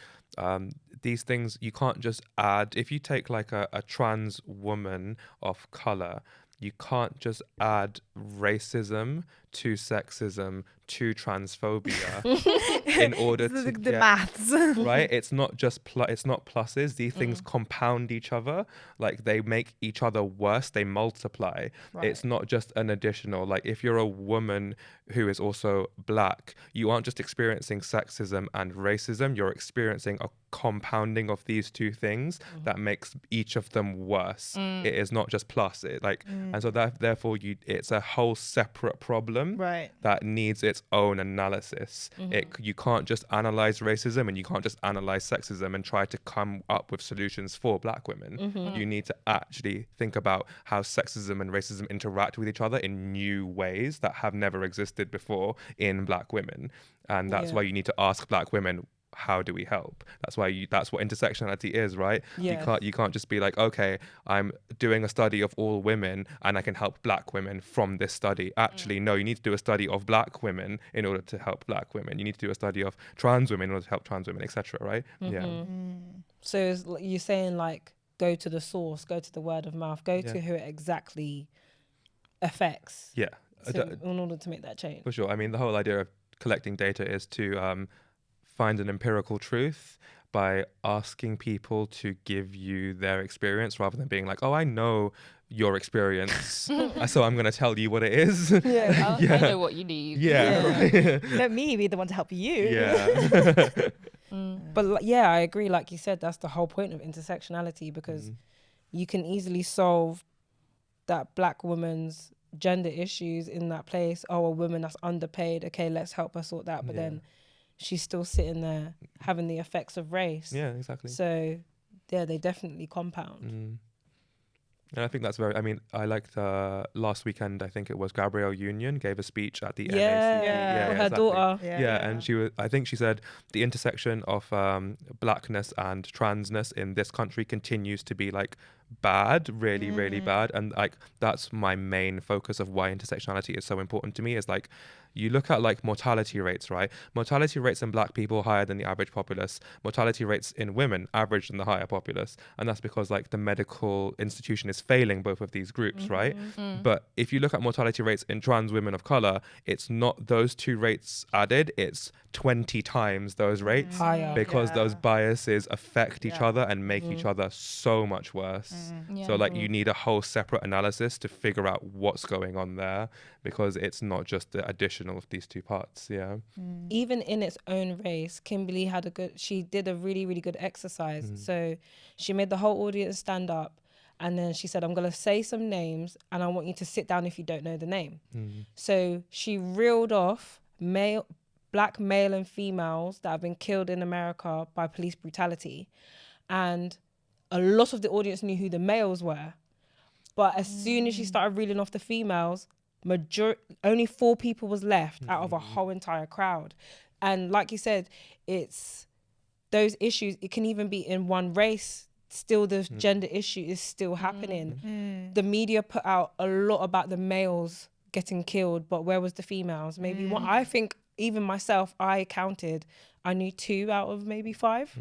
these things you can't just add. If you take like a trans woman of color, you can't just add racism to sexism to transphobia in order to The get, maths. right? It's not just it's not pluses. These things compound each other. Like they make each other worse. They multiply. Right. It's not just an additional. Like if you're a woman who is also black, you aren't just experiencing sexism and racism. You're experiencing a compounding of these two things that makes each of them worse. It is not just plus. And so therefore it's a whole separate problem Right. that needs its own analysis. You can't just analyze racism and you can't just analyze sexism and try to come up with solutions for black women. You need to actually think about how sexism and racism interact with each other in new ways that have never existed before in black women. And that's why you need to ask black women, how do we help? That's what intersectionality is, right? Yes. You can't just be like, okay, I'm doing a study of all women and I can help black women from this study. Actually, no, you need to do a study of black women in order to help black women. You need to do a study of trans women in order to help trans women, etc. Right? Yeah. So you're saying like, go to the source, go to the word of mouth, go to Yeah. who it exactly affects. Yeah. In order to make that change. For sure. I mean, the whole idea of collecting data is to find an empirical truth by asking people to give you their experience rather than being like, oh, I know your experience, so I'm going to tell you what it is. Yeah. I know what you need. Yeah. Right. Let me be the one to help you. Yeah. But yeah, I agree. Like you said, that's the whole point of intersectionality, because you can easily solve that black woman's gender issues in that place. Oh, a woman that's underpaid. Okay, let's help her sort that. But then she's still sitting there having the effects of race. Yeah, exactly. So, yeah, they definitely compound. And I think that's very, I mean, I liked last weekend, I think it was Gabrielle Union gave a speech at the NAC. Yeah, for her exactly. daughter. Yeah, and I think she said the intersection of blackness and transness in this country continues to be like bad, really, really bad. And like, that's my main focus of why intersectionality is so important to me, is like, you look at like mortality rates, right? Mortality rates in black people higher than the average populace. Mortality rates in women average than the higher populace. And that's because like the medical institution is failing both of these groups, right? But if you look at mortality rates in trans women of color, it's not those two rates added, it's 20 times those rates, Higher. because those biases affect each other and make each other so much worse. So like you need a whole separate analysis to figure out what's going on there, because it's not just the addition of these two parts. Even in its own race, Kimberly she did a really, really good exercise. So she made the whole audience stand up, and then she said, I'm going to say some names and I want you to sit down if you don't know the name. So she reeled off black male and females that have been killed in America by police brutality. And a lot of the audience knew who the males were. But as soon as she started reeling off the females, only 4 people was left out of a whole entire crowd. And like you said, it's those issues, it can even be in one race, still the gender issue is still happening. The media put out a lot about the males getting killed, but where was the females? Maybe one. I think even myself, I knew 2 out of maybe 5.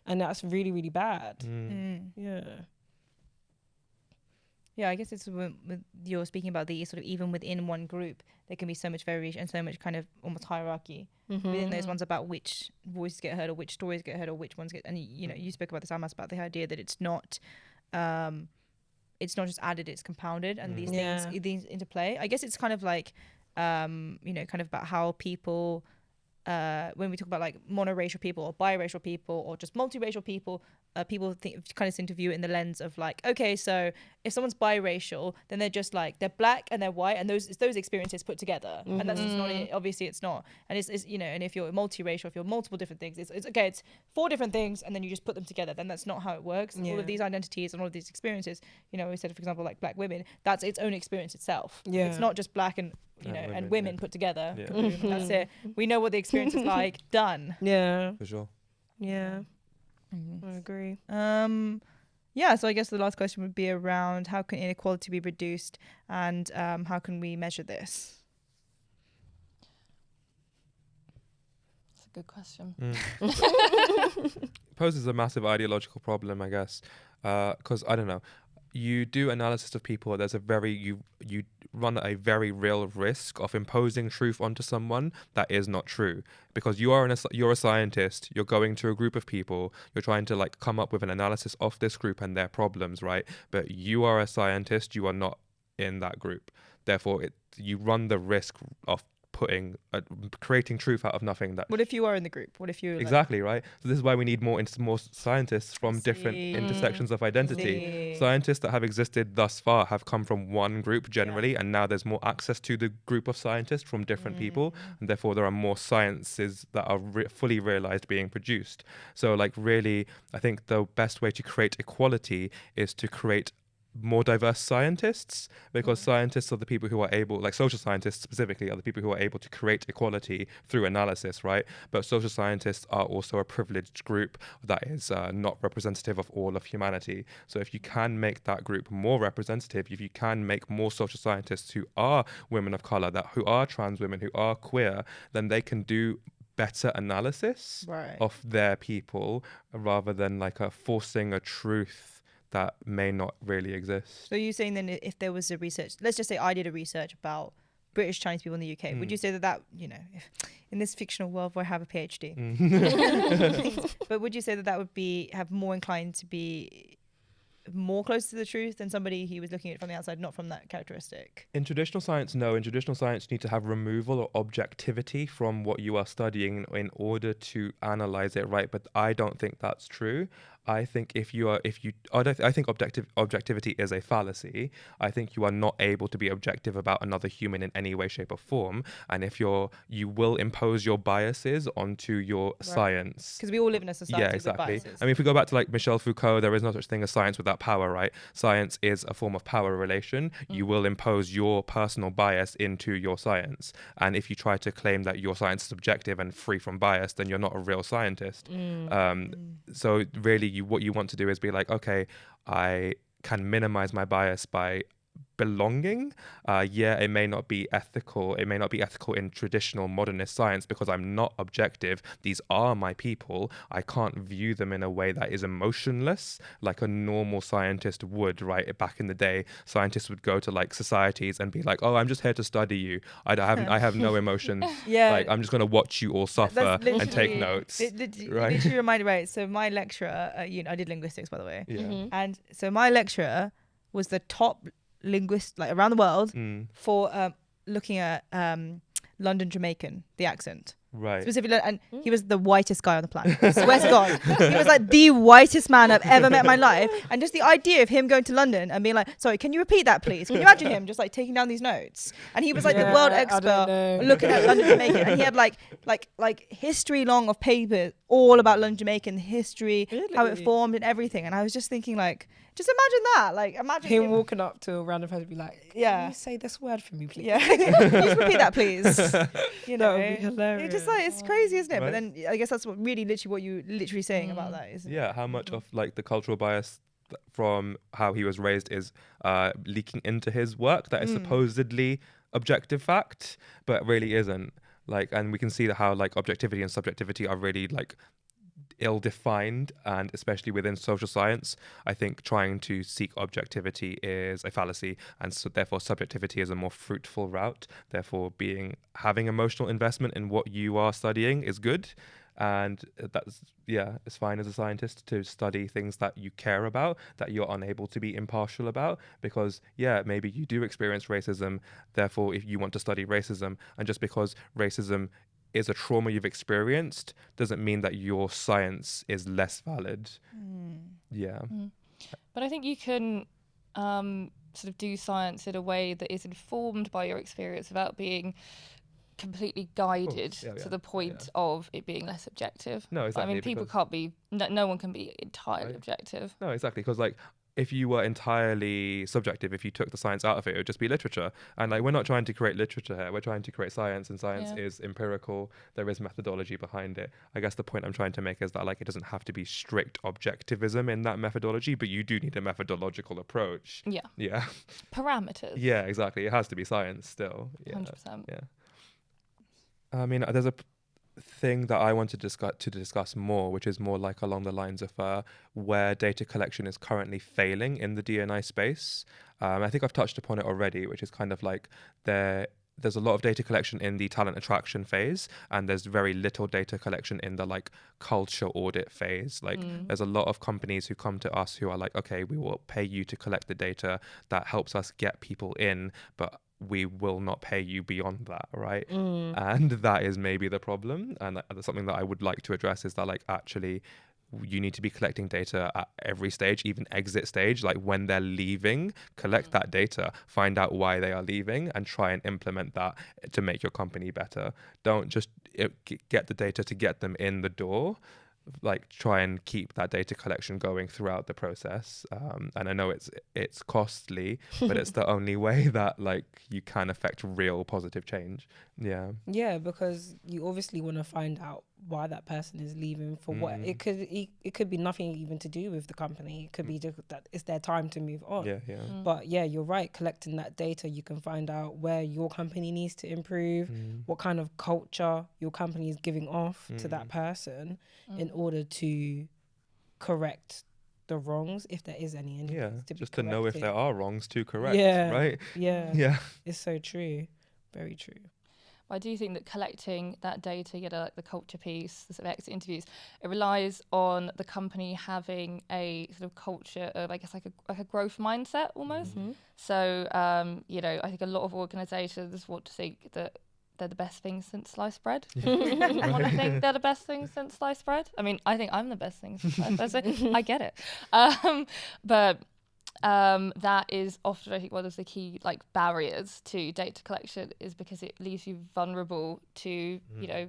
And that's really, really bad. Yeah, I guess it's with you're speaking about the sort of even within one group, there can be so much variation and so much kind of almost hierarchy within those ones about which voices get heard or which stories get heard or which ones get. And you know, you spoke about this, Almaas, about the idea that it's not just added, it's compounded, and these things interplay. I guess it's kind of like you know, kind of about how people. When we talk about like monoracial people or biracial people or just multiracial people, people kind of seem to view it in the lens of like, okay, so if someone's biracial, then they're just like, they're black and they're white, and those experiences put together, and that's just not it. Obviously it's not. And it's you know, and if you're multiracial, if you're multiple different things, it's okay, it's 4 different things, and then you just put them together. Then that's not how it works. All of these identities and all of these experiences, you know, we said, for example, like black women, that's its own experience itself. It's not just black and you know, and women put together. That's it. We know what the experience is like. Done. Yeah. For sure. Yeah. I agree. Yeah, so I guess the last question would be around how can inequality be reduced, and how can we measure this? That's a good question. Poses a massive ideological problem, I guess, because I don't know. You do analysis of people. There's you run a very real risk of imposing truth onto someone that is not true, because you're a scientist. You're going to a group of people. You're trying to like come up with an analysis of this group and their problems, right? But you are a scientist. You are not in that group. Therefore, you run the risk of creating truth out of nothing. What if you are in the group? What if you exactly right? So this is why we need more scientists from different intersections of identity. Scientists that have existed thus far have come from one group generally, and now there's more access to the group of scientists from different people, and therefore there are more sciences that are fully realized being produced. So like really, I think the best way to create equality is to create more diverse scientists, because scientists are the people who are able, like social scientists specifically, are the people who are able to create equality through analysis, right? But social scientists are also a privileged group that is not representative of all of humanity. So if you can make that group more representative, if you can make more social scientists who are women of color, who are trans women, who are queer, then they can do better analysis of their people, rather than like forcing a truth that may not really exist. So you're saying then, if there was a research, let's just say I did a research about British Chinese people in the UK, would you say that you know, if in this fictional world where I have a PhD, but would you say that would have more inclined to be more close to the truth than somebody who was looking at it from the outside, not from that characteristic? In traditional science, no. In traditional science, you need to have removal or objectivity from what you are studying in order to analyze it, right? But I don't think that's true. I think I think objectivity is a fallacy. I think you are not able to be objective about another human in any way, shape, or form. And if you will impose your biases onto your science. Because we all live in a society Yeah, exactly. with biases. I mean, if we go back to like Michel Foucault, there is no such thing as science without power, right? Science is a form of power relation. You will impose your personal bias into your science. And if you try to claim that your science is objective and free from bias, then you're not a real scientist. So really, what you want to do is be like, okay, I can minimize my bias by belonging. It may not be ethical. It may not be ethical in traditional modernist science because I'm not objective. These are my people. I can't view them in a way that is emotionless like a normal scientist would, right? Back in the day, scientists would go to like societies and be like, oh, I'm just here to study you. I have no emotions. Yeah. Like, I'm just going to watch you all suffer and take notes. Right? Literally reminded, right? So my lecturer, I did linguistics, by the way. Yeah. And so my lecturer was the top linguist like around the world for looking at London Jamaican, the accent. Right. Specifically, and he was the whitest guy on the planet. I swear to God. He was like the whitest man I've ever met in my life. And just the idea of him going to London and being like, sorry, can you repeat that, please? Can you imagine him just like taking down these notes? And he was like the world expert looking at London Jamaican. And he had like history long of papers all about London Jamaican history, how it formed and everything. And I was just thinking like, just imagine that. Like, imagine him walking up to a random person and be like, yeah, can you say this word for me, please? Yeah. Can you just repeat that, please? You know, that would be hilarious. It's just like, it's crazy, isn't it? Right. But then I guess that's what you literally saying about that is. Yeah, how much of like the cultural bias from how he was raised is leaking into his work that is supposedly objective fact, but really isn't. Like, and we can see how like objectivity and subjectivity are really like ill-defined, and especially within social science, I think trying to seek objectivity is a fallacy, and so therefore subjectivity is a more fruitful route. Therefore, having emotional investment in what you are studying is good, and it's fine as a scientist to study things that you care about, that you're unable to be impartial about, because maybe you do experience racism. Therefore, if you want to study racism, and just because racism is a trauma you've experienced doesn't mean that your science is less valid. But I think you can sort of do science in a way that is informed by your experience without being completely guided to the point of it being less objective. No, exactly. I mean, people can't be, no one can be entirely objective. No, exactly, because like if you were entirely subjective, if you took the science out of it, it would just be literature. And like, we're not trying to create literature here. We're trying to create science, and science is empirical. There is methodology behind it. I guess the point I'm trying to make is that like, it doesn't have to be strict objectivism in that methodology, but you do need a methodological approach. Yeah. Parameters. Yeah, exactly. It has to be science still. 100%. Yeah. I mean, there's a thing that I wanted to discuss more, which is more like along the lines of where data collection is currently failing in the D&I space. I think I've touched upon it already, which is kind of like there's a lot of data collection in the talent attraction phase, and there's very little data collection in the like culture audit phase. Like there's a lot of companies who come to us who are like, okay, we will pay you to collect the data that helps us get people in, but we will not pay you beyond that, right? And that is maybe the problem. And that's something that I would like to address, is that like, actually you need to be collecting data at every stage, even exit stage. Like when they're leaving, collect that data, find out why they are leaving, and try and implement that to make your company better. Don't just get the data to get them in the door. Like, try and keep that data collection going throughout the process. And I know it's costly, but it's the only way that like you can affect real positive change. Yeah, because you obviously want to find out why that person is leaving, for what it could be nothing even to do with the company. It could be just that it's their time to move on. But you're right, collecting that data, you can find out where your company needs to improve, what kind of culture your company is giving off to that person, in order to correct the wrongs, if there is any. Just to know if there are wrongs to correct, right? It's so true, very true. I do think that collecting that data, like the culture piece, the sort of exit interviews, it relies on the company having a sort of culture of, I guess, like a growth mindset almost. So, I think a lot of organisations want to think that they're the best thing since sliced bread. I want to think they're the best thing since sliced bread. I mean, I think I'm the best thing since sliced bread, so I get it. But that is often, I think, one of the key like barriers to data collection, is because it leaves you vulnerable to, you know,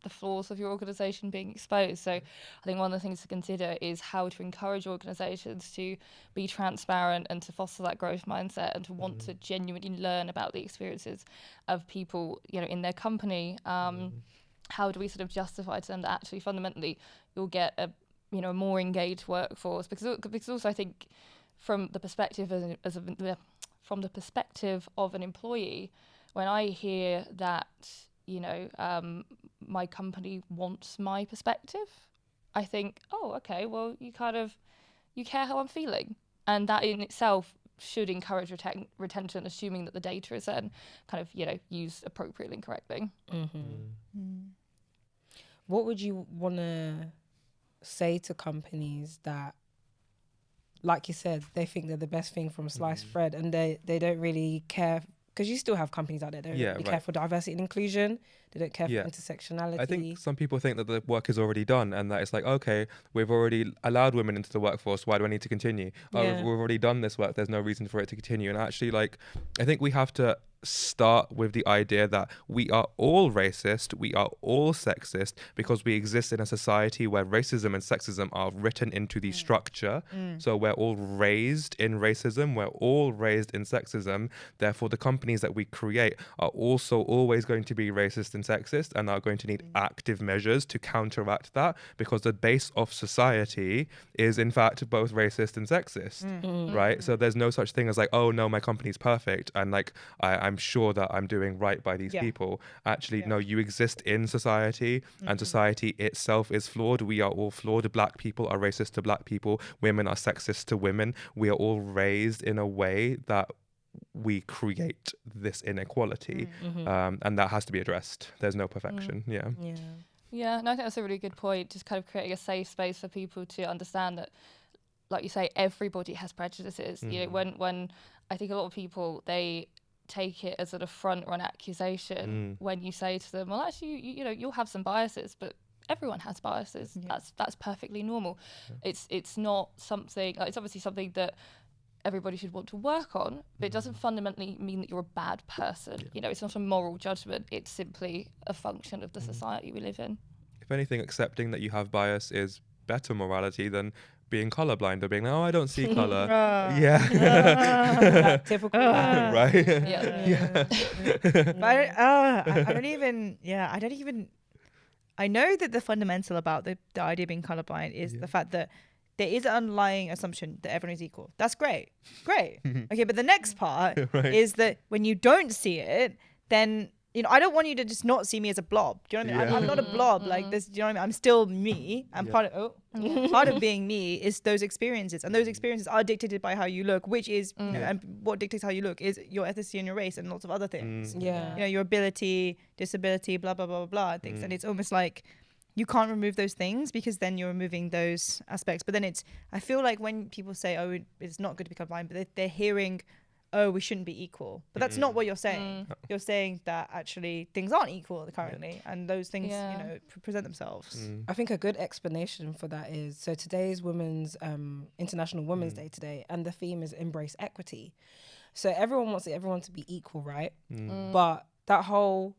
the flaws of your organisation being exposed. So I think one of the things to consider is how to encourage organisations to be transparent and to foster that growth mindset and to want to genuinely learn about the experiences of people, you know, in their company. How do we sort of justify to them that actually fundamentally you'll get a, you know, a more engaged workforce? Because also I think from the perspective from the perspective of an employee, when I hear that, you know, my company wants my perspective, I think, oh, okay, well, you care how I'm feeling. And that in itself should encourage retention, assuming that the data is then kind of, you know, used appropriately and correctly. What would you want to say to companies that, like you said, they think they're the best thing from sliced bread, and they don't really care? Because you still have companies out there that don't really care for diversity and inclusion. They don't care for intersectionality. I think some people think that the work is already done and that it's like, okay, we've already allowed women into the workforce. Why do I need to continue? Oh, we've already done this work. There's no reason for it to continue. And actually, like, I think we have to start with the idea that we are all racist, we are all sexist, because we exist in a society where racism and sexism are written into the structure. So we're all raised in racism, we're all raised in sexism. Therefore, the companies that we create are also always going to be racist and sexist, and are going to need active measures to counteract that, because the base of society is in fact both racist and sexist, right? So there's no such thing as like, oh no, my company's perfect and like I'm sure that I'm doing right by these people. Actually, no, you exist in society, and society itself is flawed. We are all flawed. Black people are racist to black people. Women are sexist to women. We are all raised in a way that we create this inequality, and that has to be addressed. There's no perfection. Yeah, and I think that's a really good point, just kind of creating a safe space for people to understand that, like you say, everybody has prejudices. You know, when I think a lot of people, they take it as an affront-run accusation when you say to them, well, actually, you know, you'll have some biases, but everyone has biases. That's perfectly normal. It's not something, it's obviously something that everybody should want to work on, but it doesn't fundamentally mean that you're a bad person. You know, it's not a moral judgment. It's simply a function of the society we live in. If anything, accepting that you have bias is better morality than being colorblind or being like, oh, I don't see color. Typical. Right? But I don't even. I know that the fundamental about the idea of being colorblind is the fact that there is an underlying assumption that everyone is equal. That's great. Okay, but the next part is that when you don't see it, then, you know, I don't want you to just not see me as a blob. Do you know what I mean? I'm not a blob like this. Do you know what I mean? I'm still me. I'm part of being me is those experiences, and those experiences are dictated by how you look, which is, you know, and what dictates how you look is your ethnicity and your race and lots of other things. You know, your ability, disability, blah blah blah blah blah things, and it's almost like you can't remove those things because then you're removing those aspects. But then I feel like when people say, oh, it's not good to become blind, but they're hearing, oh, we shouldn't be equal. But that's not what you're saying. You're saying that actually things aren't equal currently, and those things, you know, present themselves. I think a good explanation for that is, so today's International Women's Day today, and the theme is embrace equity. So everyone wants everyone to be equal, right? But that whole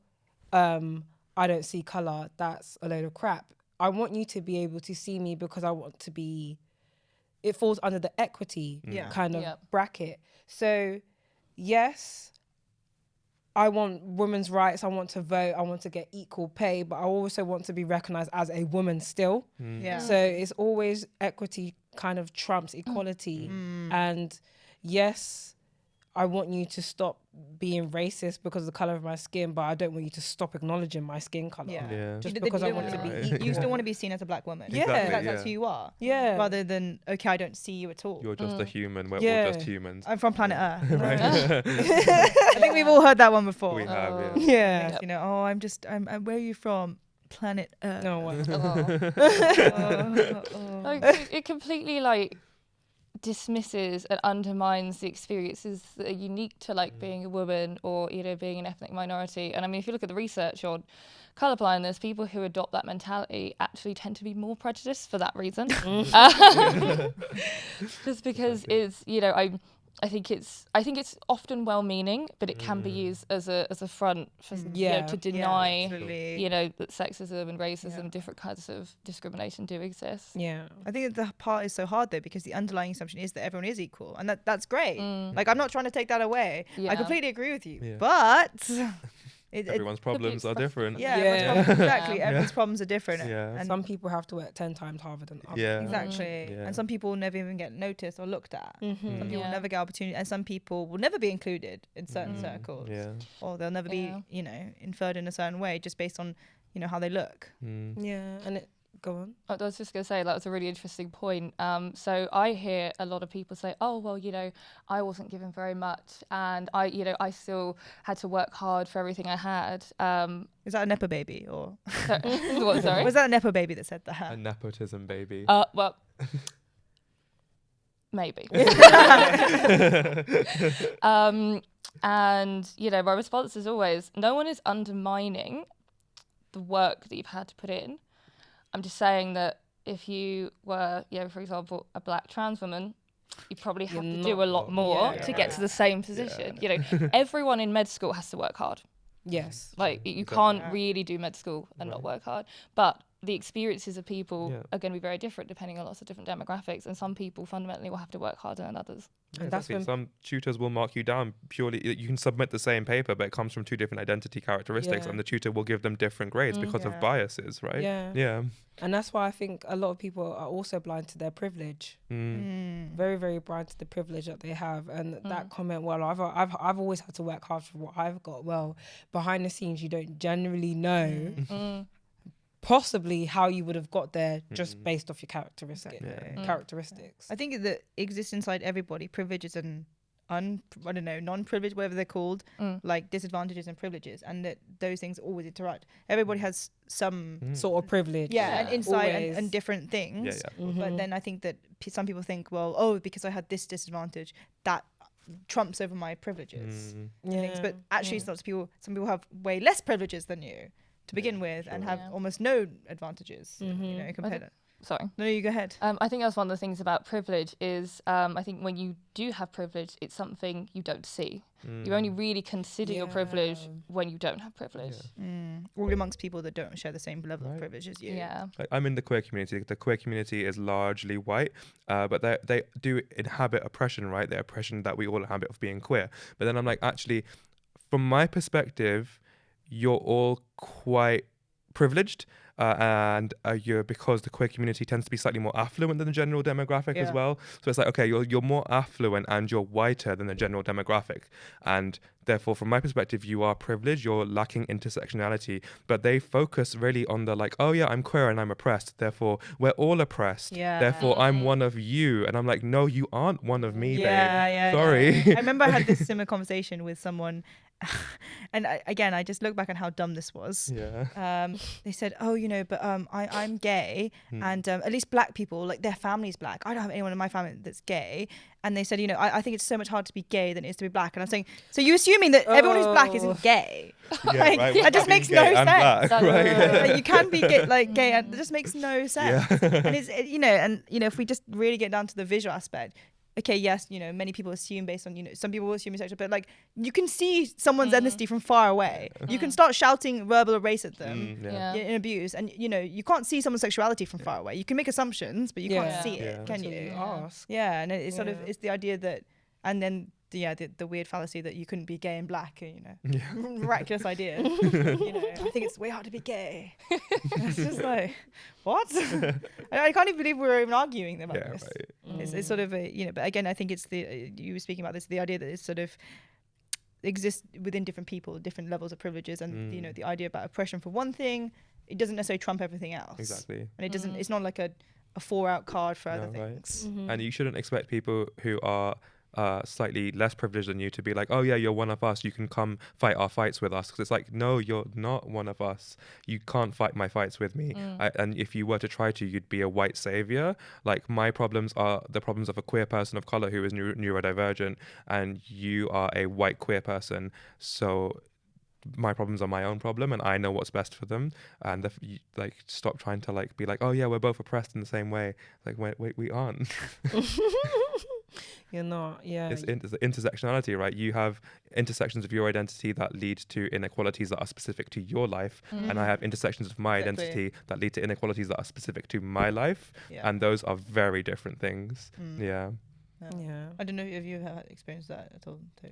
I don't see colour, that's a load of crap. I want you to be able to see me because I want to be, it falls under the equity kind of bracket. So yes, I want women's rights, I want to vote, I want to get equal pay, but I also want to be recognised as a woman still. So it's always equity kind of trumps equality. And yes, I want you to stop being racist because of the colour of my skin, but I don't want you to stop acknowledging my skin colour. Just because I want to be... You still want to be seen as a black woman. Exactly, That's who you are. Rather than, okay, I don't see you at all. You're just a human. We're all just humans. I'm from planet Earth. I think we've all heard that one before. We have, You know, oh, I'm where are you from? Planet Earth. No, It completely, like, dismisses and undermines the experiences that are unique to like being a woman or, you know, being an ethnic minority. And I mean, if you look at the research on colour blindness, people who adopt that mentality actually tend to be more prejudiced for that reason. Just because it's, you know, I think it's often well-meaning, but it can be used as a front for you know, to deny absolutely. you know, that sexism and racism, different kinds of discrimination do exist. Yeah. I think that the part is so hard though, because the underlying assumption is that everyone is equal, and that's great. Like, I'm not trying to take that away. I completely agree with you, but Everyone's problems are different. Exactly. Yeah. Everyone's problems are different. Yeah. And Some people have to work 10 times harder than others. Yeah. exactly. Yeah. And some people will never even get noticed or looked at. Some people will Yeah. never get opportunity, and some people will never be included in certain circles. Yeah. Or they'll never be, you know, inferred in a certain way just based on, you know, how they look. Yeah. And it, go on. I was just going to say, that was a really interesting point. So I hear a lot of people say, oh, well, you know, I wasn't given very much, and I still had to work hard for everything I had. Is that a Nepo baby or? What, sorry? Was that a Nepo baby that said that? A nepotism baby. Well, maybe. And, you know, my response is always, no one is undermining the work that you've had to put in. I'm just saying that if you were, you know, for example, a black trans woman, you probably have to do a lot more to get to the same position. You know, everyone in med school has to work hard. Yes. Like, you can't really do med school and not work hard. But the experiences of people are going to be very different depending on lots of different demographics, and some people fundamentally will have to work harder than others. And that's when some tutors will mark you down purely. You can submit the same paper, but it comes from two different identity characteristics, and the tutor will give them different grades because of biases, right? Yeah. And that's why I think a lot of people are also blind to their privilege. Very, very blind to the privilege that they have. And that comment, well, I've always had to work hard for what I've got. Well, behind the scenes, you don't generally know possibly how you would have got there just based off your characteristics. I think that exists inside everybody, privileges and non-privileged, whatever they're called, like disadvantages and privileges, and that those things always interact. Everybody has some sort of privilege. and insight and different things. But then I think that some people think, well, oh, because I had this disadvantage, that trumps over my privileges. But actually, it's not. Some people have way less privileges than you to begin with, and have almost no advantages. You know, compared to. Sorry. No, you go ahead. I think that's one of the things about privilege is I think when you do have privilege, it's something you don't see. You only really consider your privilege when you don't have privilege. All amongst people that don't share the same level of privilege as you. Yeah. Like, I'm in the queer community. The queer community is largely white, but they do inhabit oppression, right? The oppression that we all inhabit of being queer. But then I'm like, actually, from my perspective, you're all quite privileged, and you're, because the queer community tends to be slightly more affluent than the general demographic as well. So it's like, okay, you're more affluent and you're whiter than the general demographic, and therefore, from my perspective, you are privileged. You're lacking intersectionality, but they focus really on the like, oh yeah, I'm queer and I'm oppressed. Therefore, we're all oppressed. Therefore, I'm one of you, and I'm like, no, you aren't one of me, babe. Sorry. I remember I had this similar conversation with someone. And I just look back on how dumb this was. They said, oh, you know, but I'm gay, and at least black people, like, their family's black. I don't have anyone in my family that's gay. And they said, you know, I think it's so much harder to be gay than it is to be black. And I'm saying, so you're assuming that everyone who's black isn't gay? Like, that just makes no sense. Black, right? Like, you can be gay, like gay, and it just makes no sense. And it's and if we just really get down to the visual aspect. Okay, yes, you know, many people assume based on, you know, some people will assume sexual, but like, you can see someone's ethnicity from far away. You can start shouting verbal abuse at them in abuse, and, you know, you can't see someone's sexuality from far away. You can make assumptions, but you can't see it, can you? Ask. Yeah, and it's sort of, it's the idea that, and then the weird fallacy that you couldn't be gay and black, you know, miraculous idea. You know, I think it's way hard to be gay. It's just like, what? I can't even believe we were even arguing about this. Right. It's sort of a, you know, but again, I think it's you were speaking about this, the idea that it's sort of exists within different people, different levels of privileges, and you know, the idea about oppression for one thing, it doesn't necessarily trump everything else. Exactly. And it doesn't. It's not like a 4-out card for other things. And you shouldn't expect people who are slightly less privileged than you to be like, oh yeah, you're one of us, you can come fight our fights with us. Because it's like, no, you're not one of us, you can't fight my fights with me. And if you were to try to, you'd be a white savior. Like, my problems are the problems of a queer person of color who is neurodivergent, and you are a white queer person, so my problems are my own problem and I know what's best for them. And like, stop trying to like be like, oh yeah, we're both oppressed in the same way. Like, wait, we aren't. You're not. Yeah. It's intersectionality, right? You have intersections of your identity that lead to inequalities that are specific to your life, and I have intersections of my identity that lead to inequalities that are specific to my life, and those are very different things. Yeah. I don't know if you have experienced that at all too.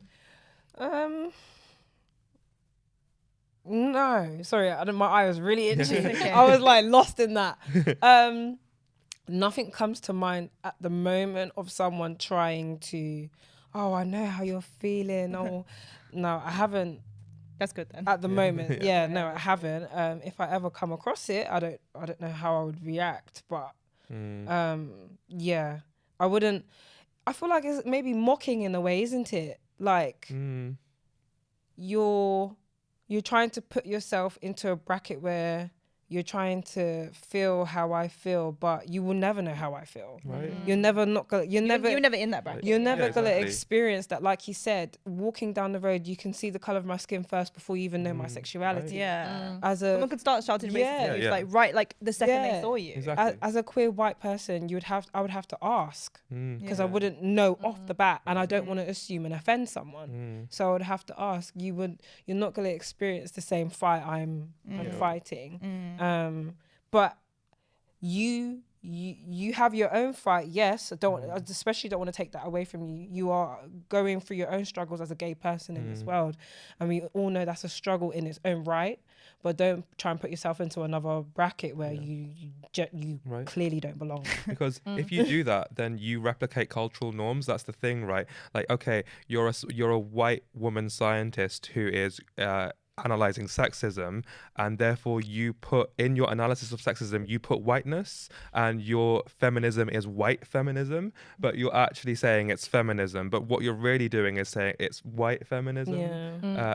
No, sorry, my eye was really itchy. Okay. I was like lost in that. Nothing comes to mind at the moment of someone trying to, oh, I know how you're feeling. Oh, no, I haven't. That's good then. At the moment, no, I haven't. If I ever come across it, I don't know how I would react. But yeah, I wouldn't. I feel like it's maybe mocking in a way, isn't it? Like you're trying to put yourself into a bracket where you're trying to feel how I feel, but you will never know how I feel. Right. You're never you're never in that bracket. You're never gonna exactly. experience that. Like he said, walking down the road, you can see the color of my skin first before you even know my sexuality. Right. Yeah. As a Someone could start shouting racist Yeah. things, Yeah. like right, like the second they Yeah. saw you. Exactly. as a queer white person, I would have to ask because I Yeah. wouldn't know off the bat, and I don't want to assume and offend someone. So I would have to ask. You're not gonna experience the same fight I'm fighting. But you have your own fight. Yes, I especially don't want to take that away from you. You are going through your own struggles as a gay person in this world, and we all know that's a struggle in its own right. But don't try and put yourself into another bracket where you Right. clearly don't belong. Because if you do that, then you replicate cultural norms. That's the thing, right? Like, okay, you're a white woman scientist who is analyzing sexism, and therefore you put in your analysis of sexism, you put whiteness, and your feminism is white feminism, but you're actually saying it's feminism. But what you're really doing is saying it's white feminism.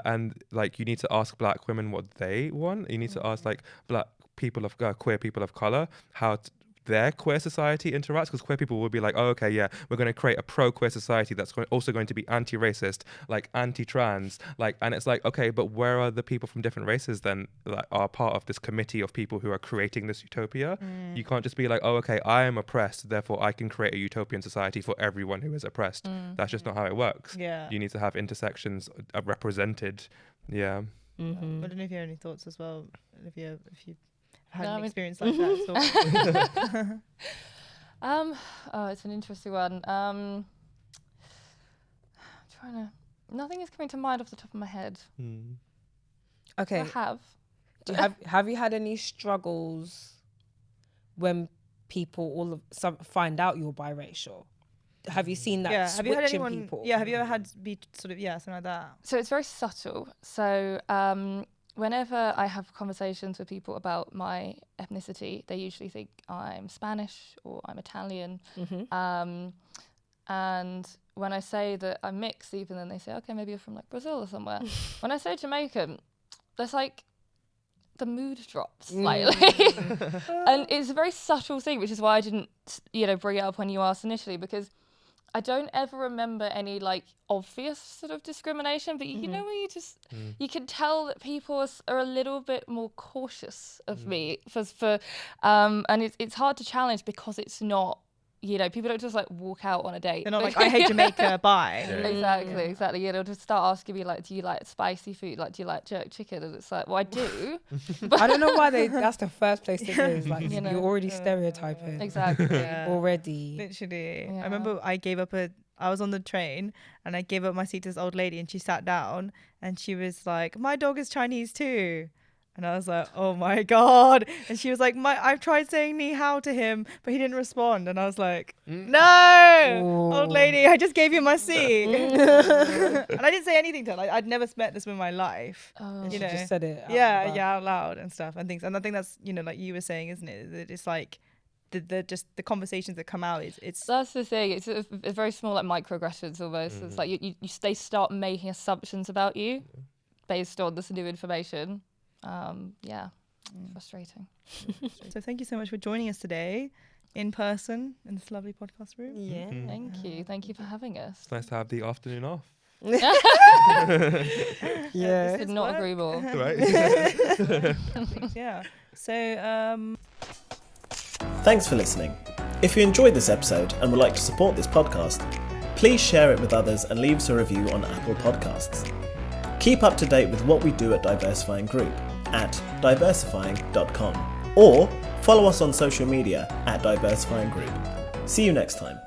And like, you need to ask black women what they want. You need to ask like black people of queer people of color how their queer society interacts, because queer people will be like, oh, okay, yeah, we're going to create a pro-queer society that's also going to be anti-racist, like anti-trans, like, and it's like, okay, but where are the people from different races then that are part of this committee of people who are creating this utopia? You can't just be like, oh, okay, I am oppressed, therefore I can create a utopian society for everyone who is oppressed. That's just not how it works. Yeah. You need to have intersections represented. Yeah. I don't know if you have any thoughts as well, Olivia, if you had No, an I mean- experience like that. It's an interesting one. Nothing is coming to mind off the top of my head. Okay. I have. Have you had any struggles when people find out you're biracial? Have you seen that Have you had switch in anyone? people? Yeah, have you ever had be sort of something like that? So it's very subtle. So whenever I have conversations with people about my ethnicity, they usually think I'm Spanish or I'm Italian. And when I say that I'm mixed, even then they say, okay, maybe you're from like Brazil or somewhere. When I say Jamaican, there's like the mood drops slightly. And it's a very subtle thing, which is why I didn't, bring it up when you asked initially, because I don't ever remember any like obvious sort of discrimination, but you know, when you just you can tell that people are a little bit more cautious of me and it's hard to challenge because it's not, people don't just like walk out on a date. They're not like, I hate Jamaica, bye. Exactly. They'll just start asking me like, do you like spicy food? Like, do you like jerk chicken? And it's like, well, I do. I don't know why that's the first place to go. Is like, you're already stereotyping. Exactly. Already. Literally. Yeah. I remember I was on the train and I gave up my seat to this old lady and she sat down and she was like, my dog is Chinese too. And I was like, oh my God. And she was like, I've tried saying ni hao to him, but he didn't respond. And I was like, no, old lady, I just gave you my seat. And I didn't say anything to her. Like, I'd never met this woman in my life. And she just said it. Out loud and stuff and things. And I think that's, like you were saying, isn't it? That it's like, the conversations that come out. It's That's the thing. It's very small, like microaggressions almost. It's like they start making assumptions about you based on this new information. Frustrating. So thank you so much for joining us today in person in this lovely podcast room. Yeah. Thank you for having us. It's nice to have the afternoon off. Yeah. Could not agree more. Right? Yeah. So thanks for listening. If you enjoyed this episode and would like to support this podcast, please share it with others and leave us a review on Apple Podcasts. Keep up to date with what we do at Diversifying Group at diversifying.com or follow us on social media at Diversifying Group. See you next time.